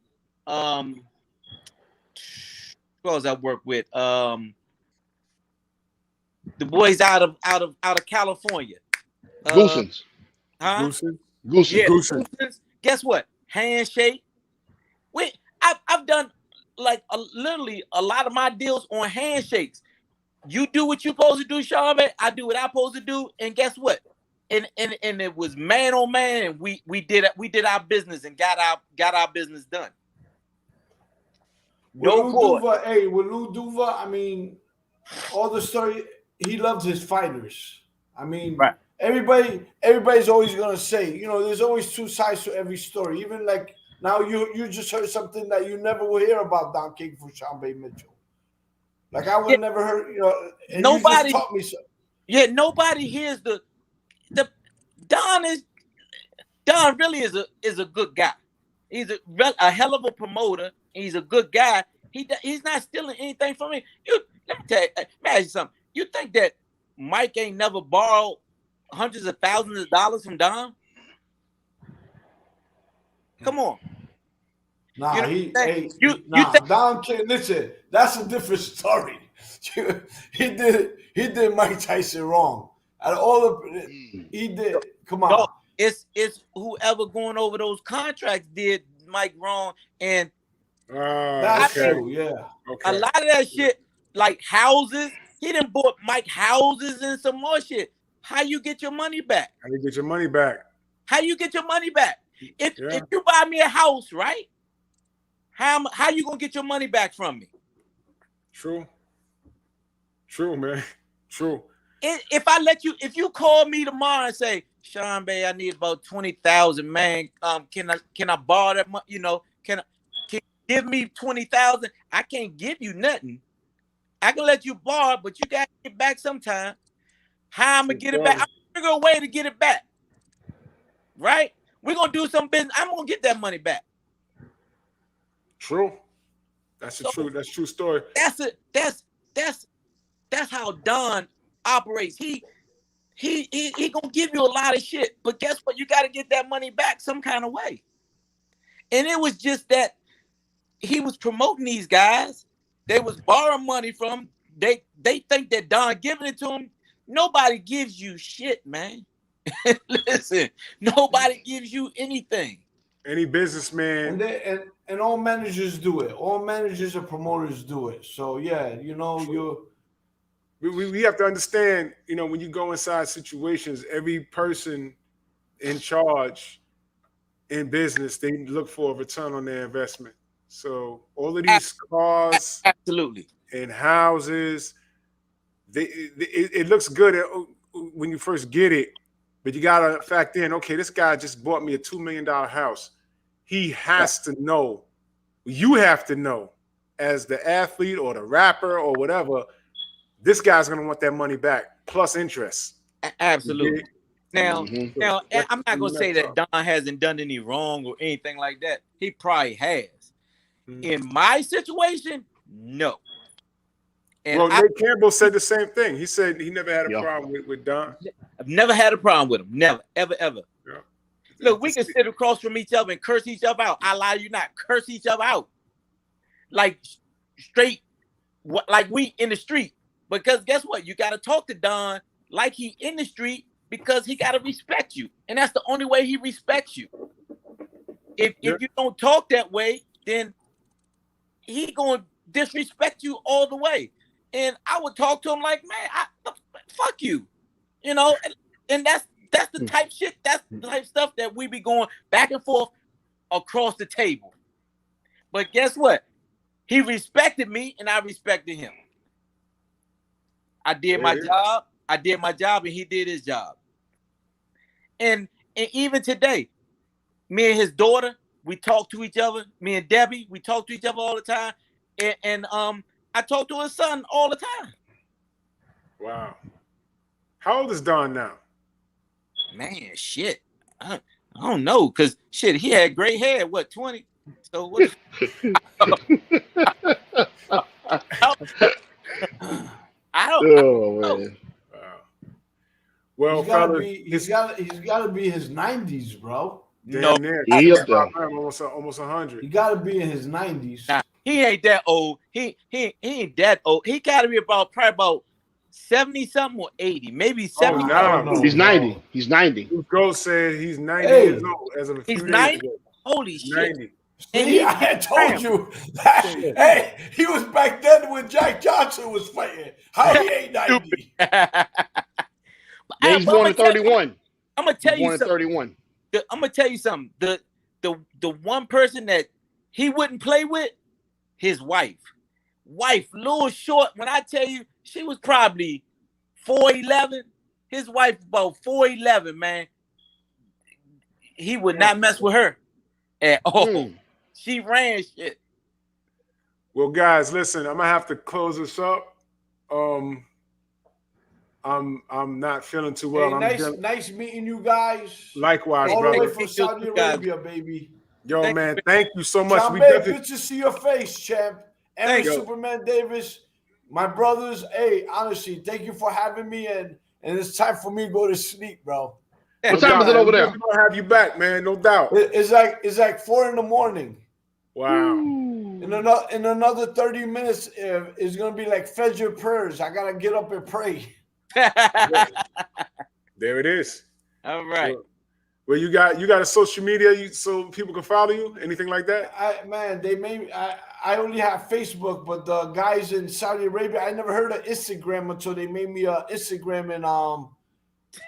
Who else I worked with? The boys out of California. Goosens. Huh? Goosen. Goosens. Yeah, Goosen. Goosens. Guess what? Handshake. I've done like literally a lot of my deals on handshakes. You do what you're supposed to do, Sharmba. I do what I'm supposed to do, and guess what? And it was man on man, and we did our business and got our business done. No With boy. With Lou Duva, I mean, all the story, he loves his fighters. I mean, Right. everybody's always gonna say, there's always two sides to every story. Even like now, you just heard something that you never will hear about Don King from Sharmba Mitchell. Like I would never heard, and Nobody you just taught me so. Yeah, nobody hears the Don really is a good guy. He's a hell of a promoter. He's a good guy. He's not stealing anything from me. Let me tell you, imagine something. You think that Mike ain't never borrowed hundreds of thousands of dollars from Don? Come on. Nah, You know, Don King. Listen, that's a different story. he did Mike Tyson wrong. Out of all he did. Come on. No, it's whoever going over those contracts did Mike wrong, and that's true. Yeah. A lot of that shit, like houses, he done bought Mike houses and some more shit. How you get your money back? How you get your money back? How you get your money back? If you buy me a house, right? How you gonna get your money back from me? True, man. True. If you call me tomorrow and say, Sharmba, I need about 20,000, man. Can I borrow that money? Can you give me 20,000? I can't give you nothing. I can let you borrow, but you gotta get back sometime. How I'm gonna get it back? I'm gonna figure a way to get it back. Right? We're gonna do some business. I'm gonna get that money back. True. That's true story. That's how Don operates. He gonna give you a lot of shit, but guess what? You got to get that money back some kind of way. And it was just that he was promoting these guys. They was borrowing money from him. They think that Don giving it to him. Nobody gives you shit, man. Listen, nobody gives you anything. Any businessman and all managers do it. All managers and promoters do it. So yeah, we have to understand, when you go inside situations, every person in charge in business, they look for a return on their investment. So all of these cars, absolutely, and houses, it looks good when you first get it, but you gotta factor in, okay, this guy just bought me a $2 million house. He has to know, you have to know, as the athlete or the rapper or whatever, this guy's gonna want that money back plus interest. Absolutely. Now, I'm not gonna say that up. Don hasn't done any wrong or anything like that. He probably has. In my situation, no. And Nate Campbell said the same thing. He said he never had a problem with Don. I've never had a problem with him. Never, ever. Yeah. Look, we can sit across from each other and curse each other out. I lie you not, curse each other out. Like straight, like we in the street. Because guess what? You got to talk to Don like he in the street because he got to respect you. And that's the only way he respects you. If you don't talk that way, then he going to disrespect you all the way. And I would talk to him like, man, fuck you. And that's the type shit, that's the type stuff that we be going back and forth across the table. But guess what? He respected me and I respected him. I did my job and he did his job. And even today, me and his daughter, we talk to each other. Me and Debbie, we talk to each other all the time. And I talk to his son all the time. Wow. How old is Don now? Man, shit. I don't know, cause shit, he had gray hair. What 20? So what? I don't Oh know. man. Wow. Well, He's gotta fellas, be. He's gotta be his 90s, bro. No, damn near He up 75 there. pounds, almost 100. He gotta be in his 90s. nah, he ain't that old. He ain't that old. He got to be probably about 70 something or 80, maybe Oh, 70. no. I don't know, He's bro. 90. He's 90. Bruce Gold said he's 90 Hey. years old as of a few He's days 90. ago. Holy He's shit! 90. And See, he I had told you that. Hey, he was back then when Jack Johnson was fighting. How he ain't 90? Yeah, he's born in 31. I'm gonna tell He's you born in something. 31. I'm gonna tell you something. The one person that he wouldn't play with, his wife. Little short. When I tell you, she was probably 4'11". His wife about 4'11", man. He would not mess with her at all. She ran shit. Well, guys, listen, I'm gonna have to close this up. I'm not feeling too well. Hey, nice meeting you guys. Likewise, All the brother. way from Saudi Arabia, baby. Yo, man, thank you so much. We Sharmba, definitely good to see your face, champ. Aaron you. Superman Davis, my brothers. Hey, honestly, thank you for having me, and it's time for me to go to sleep, bro. What time is it over there? We're gonna have you back, man, no doubt. It's like 4 a.m. Wow. In another 30 minutes, it's gonna be like Fajr prayers. I gotta get up and pray. There it is. All right. Well, you got a social media so people can follow you? Anything like that? They made I only have Facebook, but the guys in Saudi Arabia, I never heard of Instagram until they made me an Instagram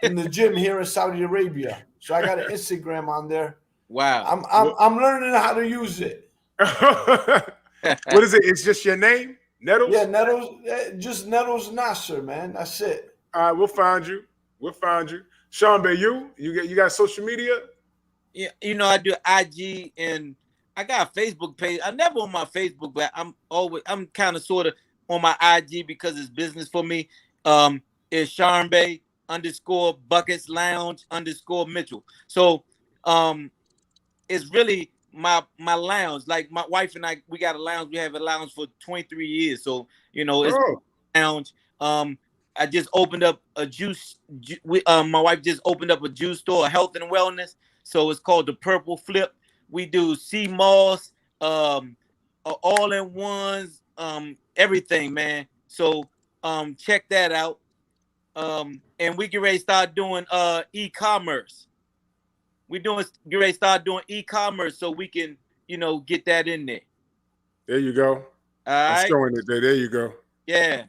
in the gym here in Saudi Arabia. So I got an Instagram on there. Wow. I'm learning how to use it. What is it? It's just your name? Nettles? Yeah, Nettles, just Nettles Nasser, man. That's it. All right, we'll find you. Sharmba, you got social media? Yeah, I do IG and I got a Facebook page. I'm never on my Facebook, but I'm kind of sort of on my IG because it's business for me. It's Sharmba _Buckets Lounge _ Mitchell. So it's really my lounge. Like my wife and I, we got a lounge. We have a lounge for 23 years. So it's lounge. I just opened up a juice. My wife just opened up a juice store, health and wellness. So it's called the Purple Flip. We do sea moss, all-in-ones, everything, man. So check that out. And we get ready to start doing e-commerce. Get ready to start doing e-commerce so we can, get that in there. There you go. All right. I'm showing it there. There you go. Yeah.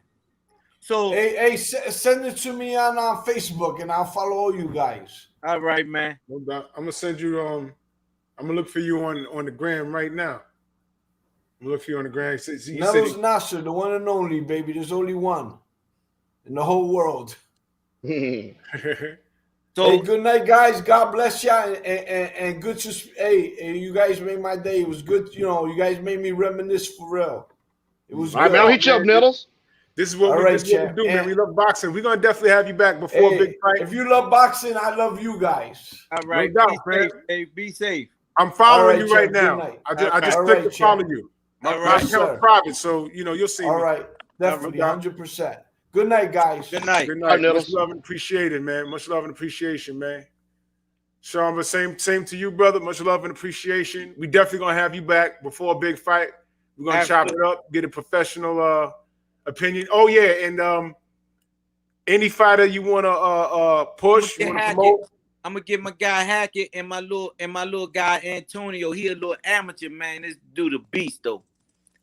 So hey, send it to me on Facebook and I'll follow all you guys. All right, man. No doubt. I'm gonna send you. I'm gonna look for you on the gram right now. I'm gonna look for you on the gram. Nettles Nasser, the one and only, baby. There's only one in the whole world. So hey, good night, guys. God bless you, and good to. Hey, you guys made my day. It was good. You guys made me reminisce for real. It was. All right, man. I'll hit you up, Nettles. This is what we do, man. We love boxing. We're gonna definitely have you back before a big fight. If you love boxing, I love you guys. All right, no doubt, man. Be safe. I'm following you right now. I just clicked to follow you. My account's private, so you'll see me. All right, definitely, 100%. Good night, guys. Good night. Good night. Much love and appreciation, man. Much love and appreciation, man. Sharmba, same to you, brother. Much love and appreciation. We definitely gonna have you back before a big fight. We're gonna chop it up, get a professional opinion. Oh yeah, and any fighter you wanna push, you wanna promote. I'm gonna give my guy Hackett and my little guy Antonio. He a little amateur, man. This dude a beast though.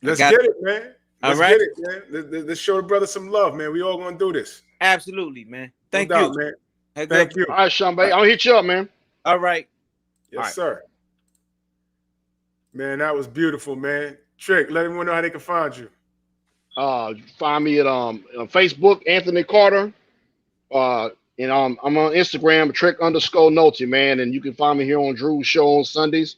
Let's get it, man. Let's get it, man. Let's show the brother some love, man. We all gonna do this. Absolutely, man. Thank you, man. Thank you. All right, Sharmba. I'll hit you up, man. All right. Yes, sir. Man, that was beautiful, man. Trick, let everyone know how they can find you. Find me at on Facebook, Anthony Carter. And I'm on Instagram, Trick_Noty, man. And you can find me here on Drew's show on Sundays.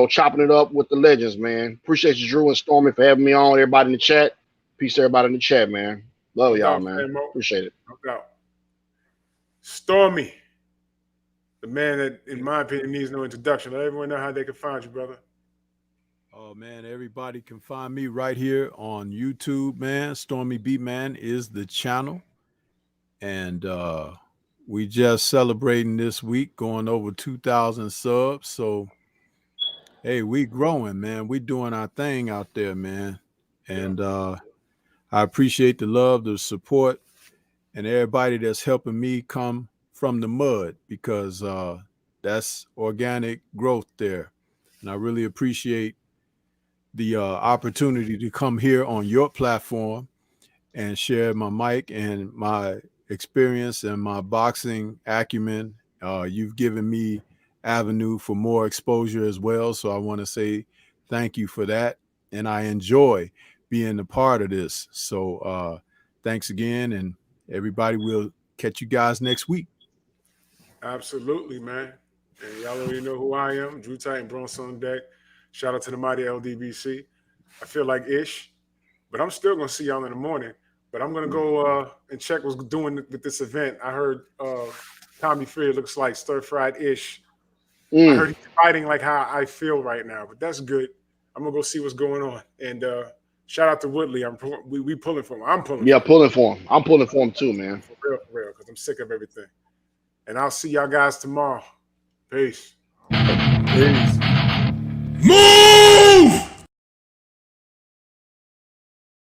Chopping it up with the legends, man. Appreciate you, Drew and Stormy, for having me on. Everybody in the chat. Peace to everybody in the chat, man. Love No y'all, doubt, man. Famo. Appreciate it. No doubt. Stormy, the man that, in my opinion, needs no introduction. Let everyone know how they can find you, brother. Oh man, everybody can find me right here on YouTube, man. Stormy B Man is the channel. And we just celebrating this week, going over 2,000 subs. So hey, we growing, man. We doing our thing out there, man. And I appreciate the love, the support, and everybody that's helping me come from the mud, because that's organic growth there. And I really appreciate the opportunity to come here on your platform and share my mic and my experience and my boxing acumen. You've given me avenue for more exposure as well. So I want to say thank you for that. And I enjoy being a part of this. So thanks again. And everybody will catch you guys next week. Absolutely, man. And y'all already know who I am. Drew Titan, Bronx on deck. Shout out to the mighty LDBC. I feel like ish, but I'm still gonna see y'all in the morning. But I'm gonna go and check what's doing with this event. I heard Tommy Fury looks like stir-fried ish. I heard he's fighting like how I feel right now, but that's good. I'm gonna go see what's going on. And shout out to Woodley. We pulling for him. I'm pulling. Yeah, pulling for him. I'm pulling for him too, man. For real, because I'm sick of everything. And I'll see y'all guys tomorrow. Peace. Peace. Move!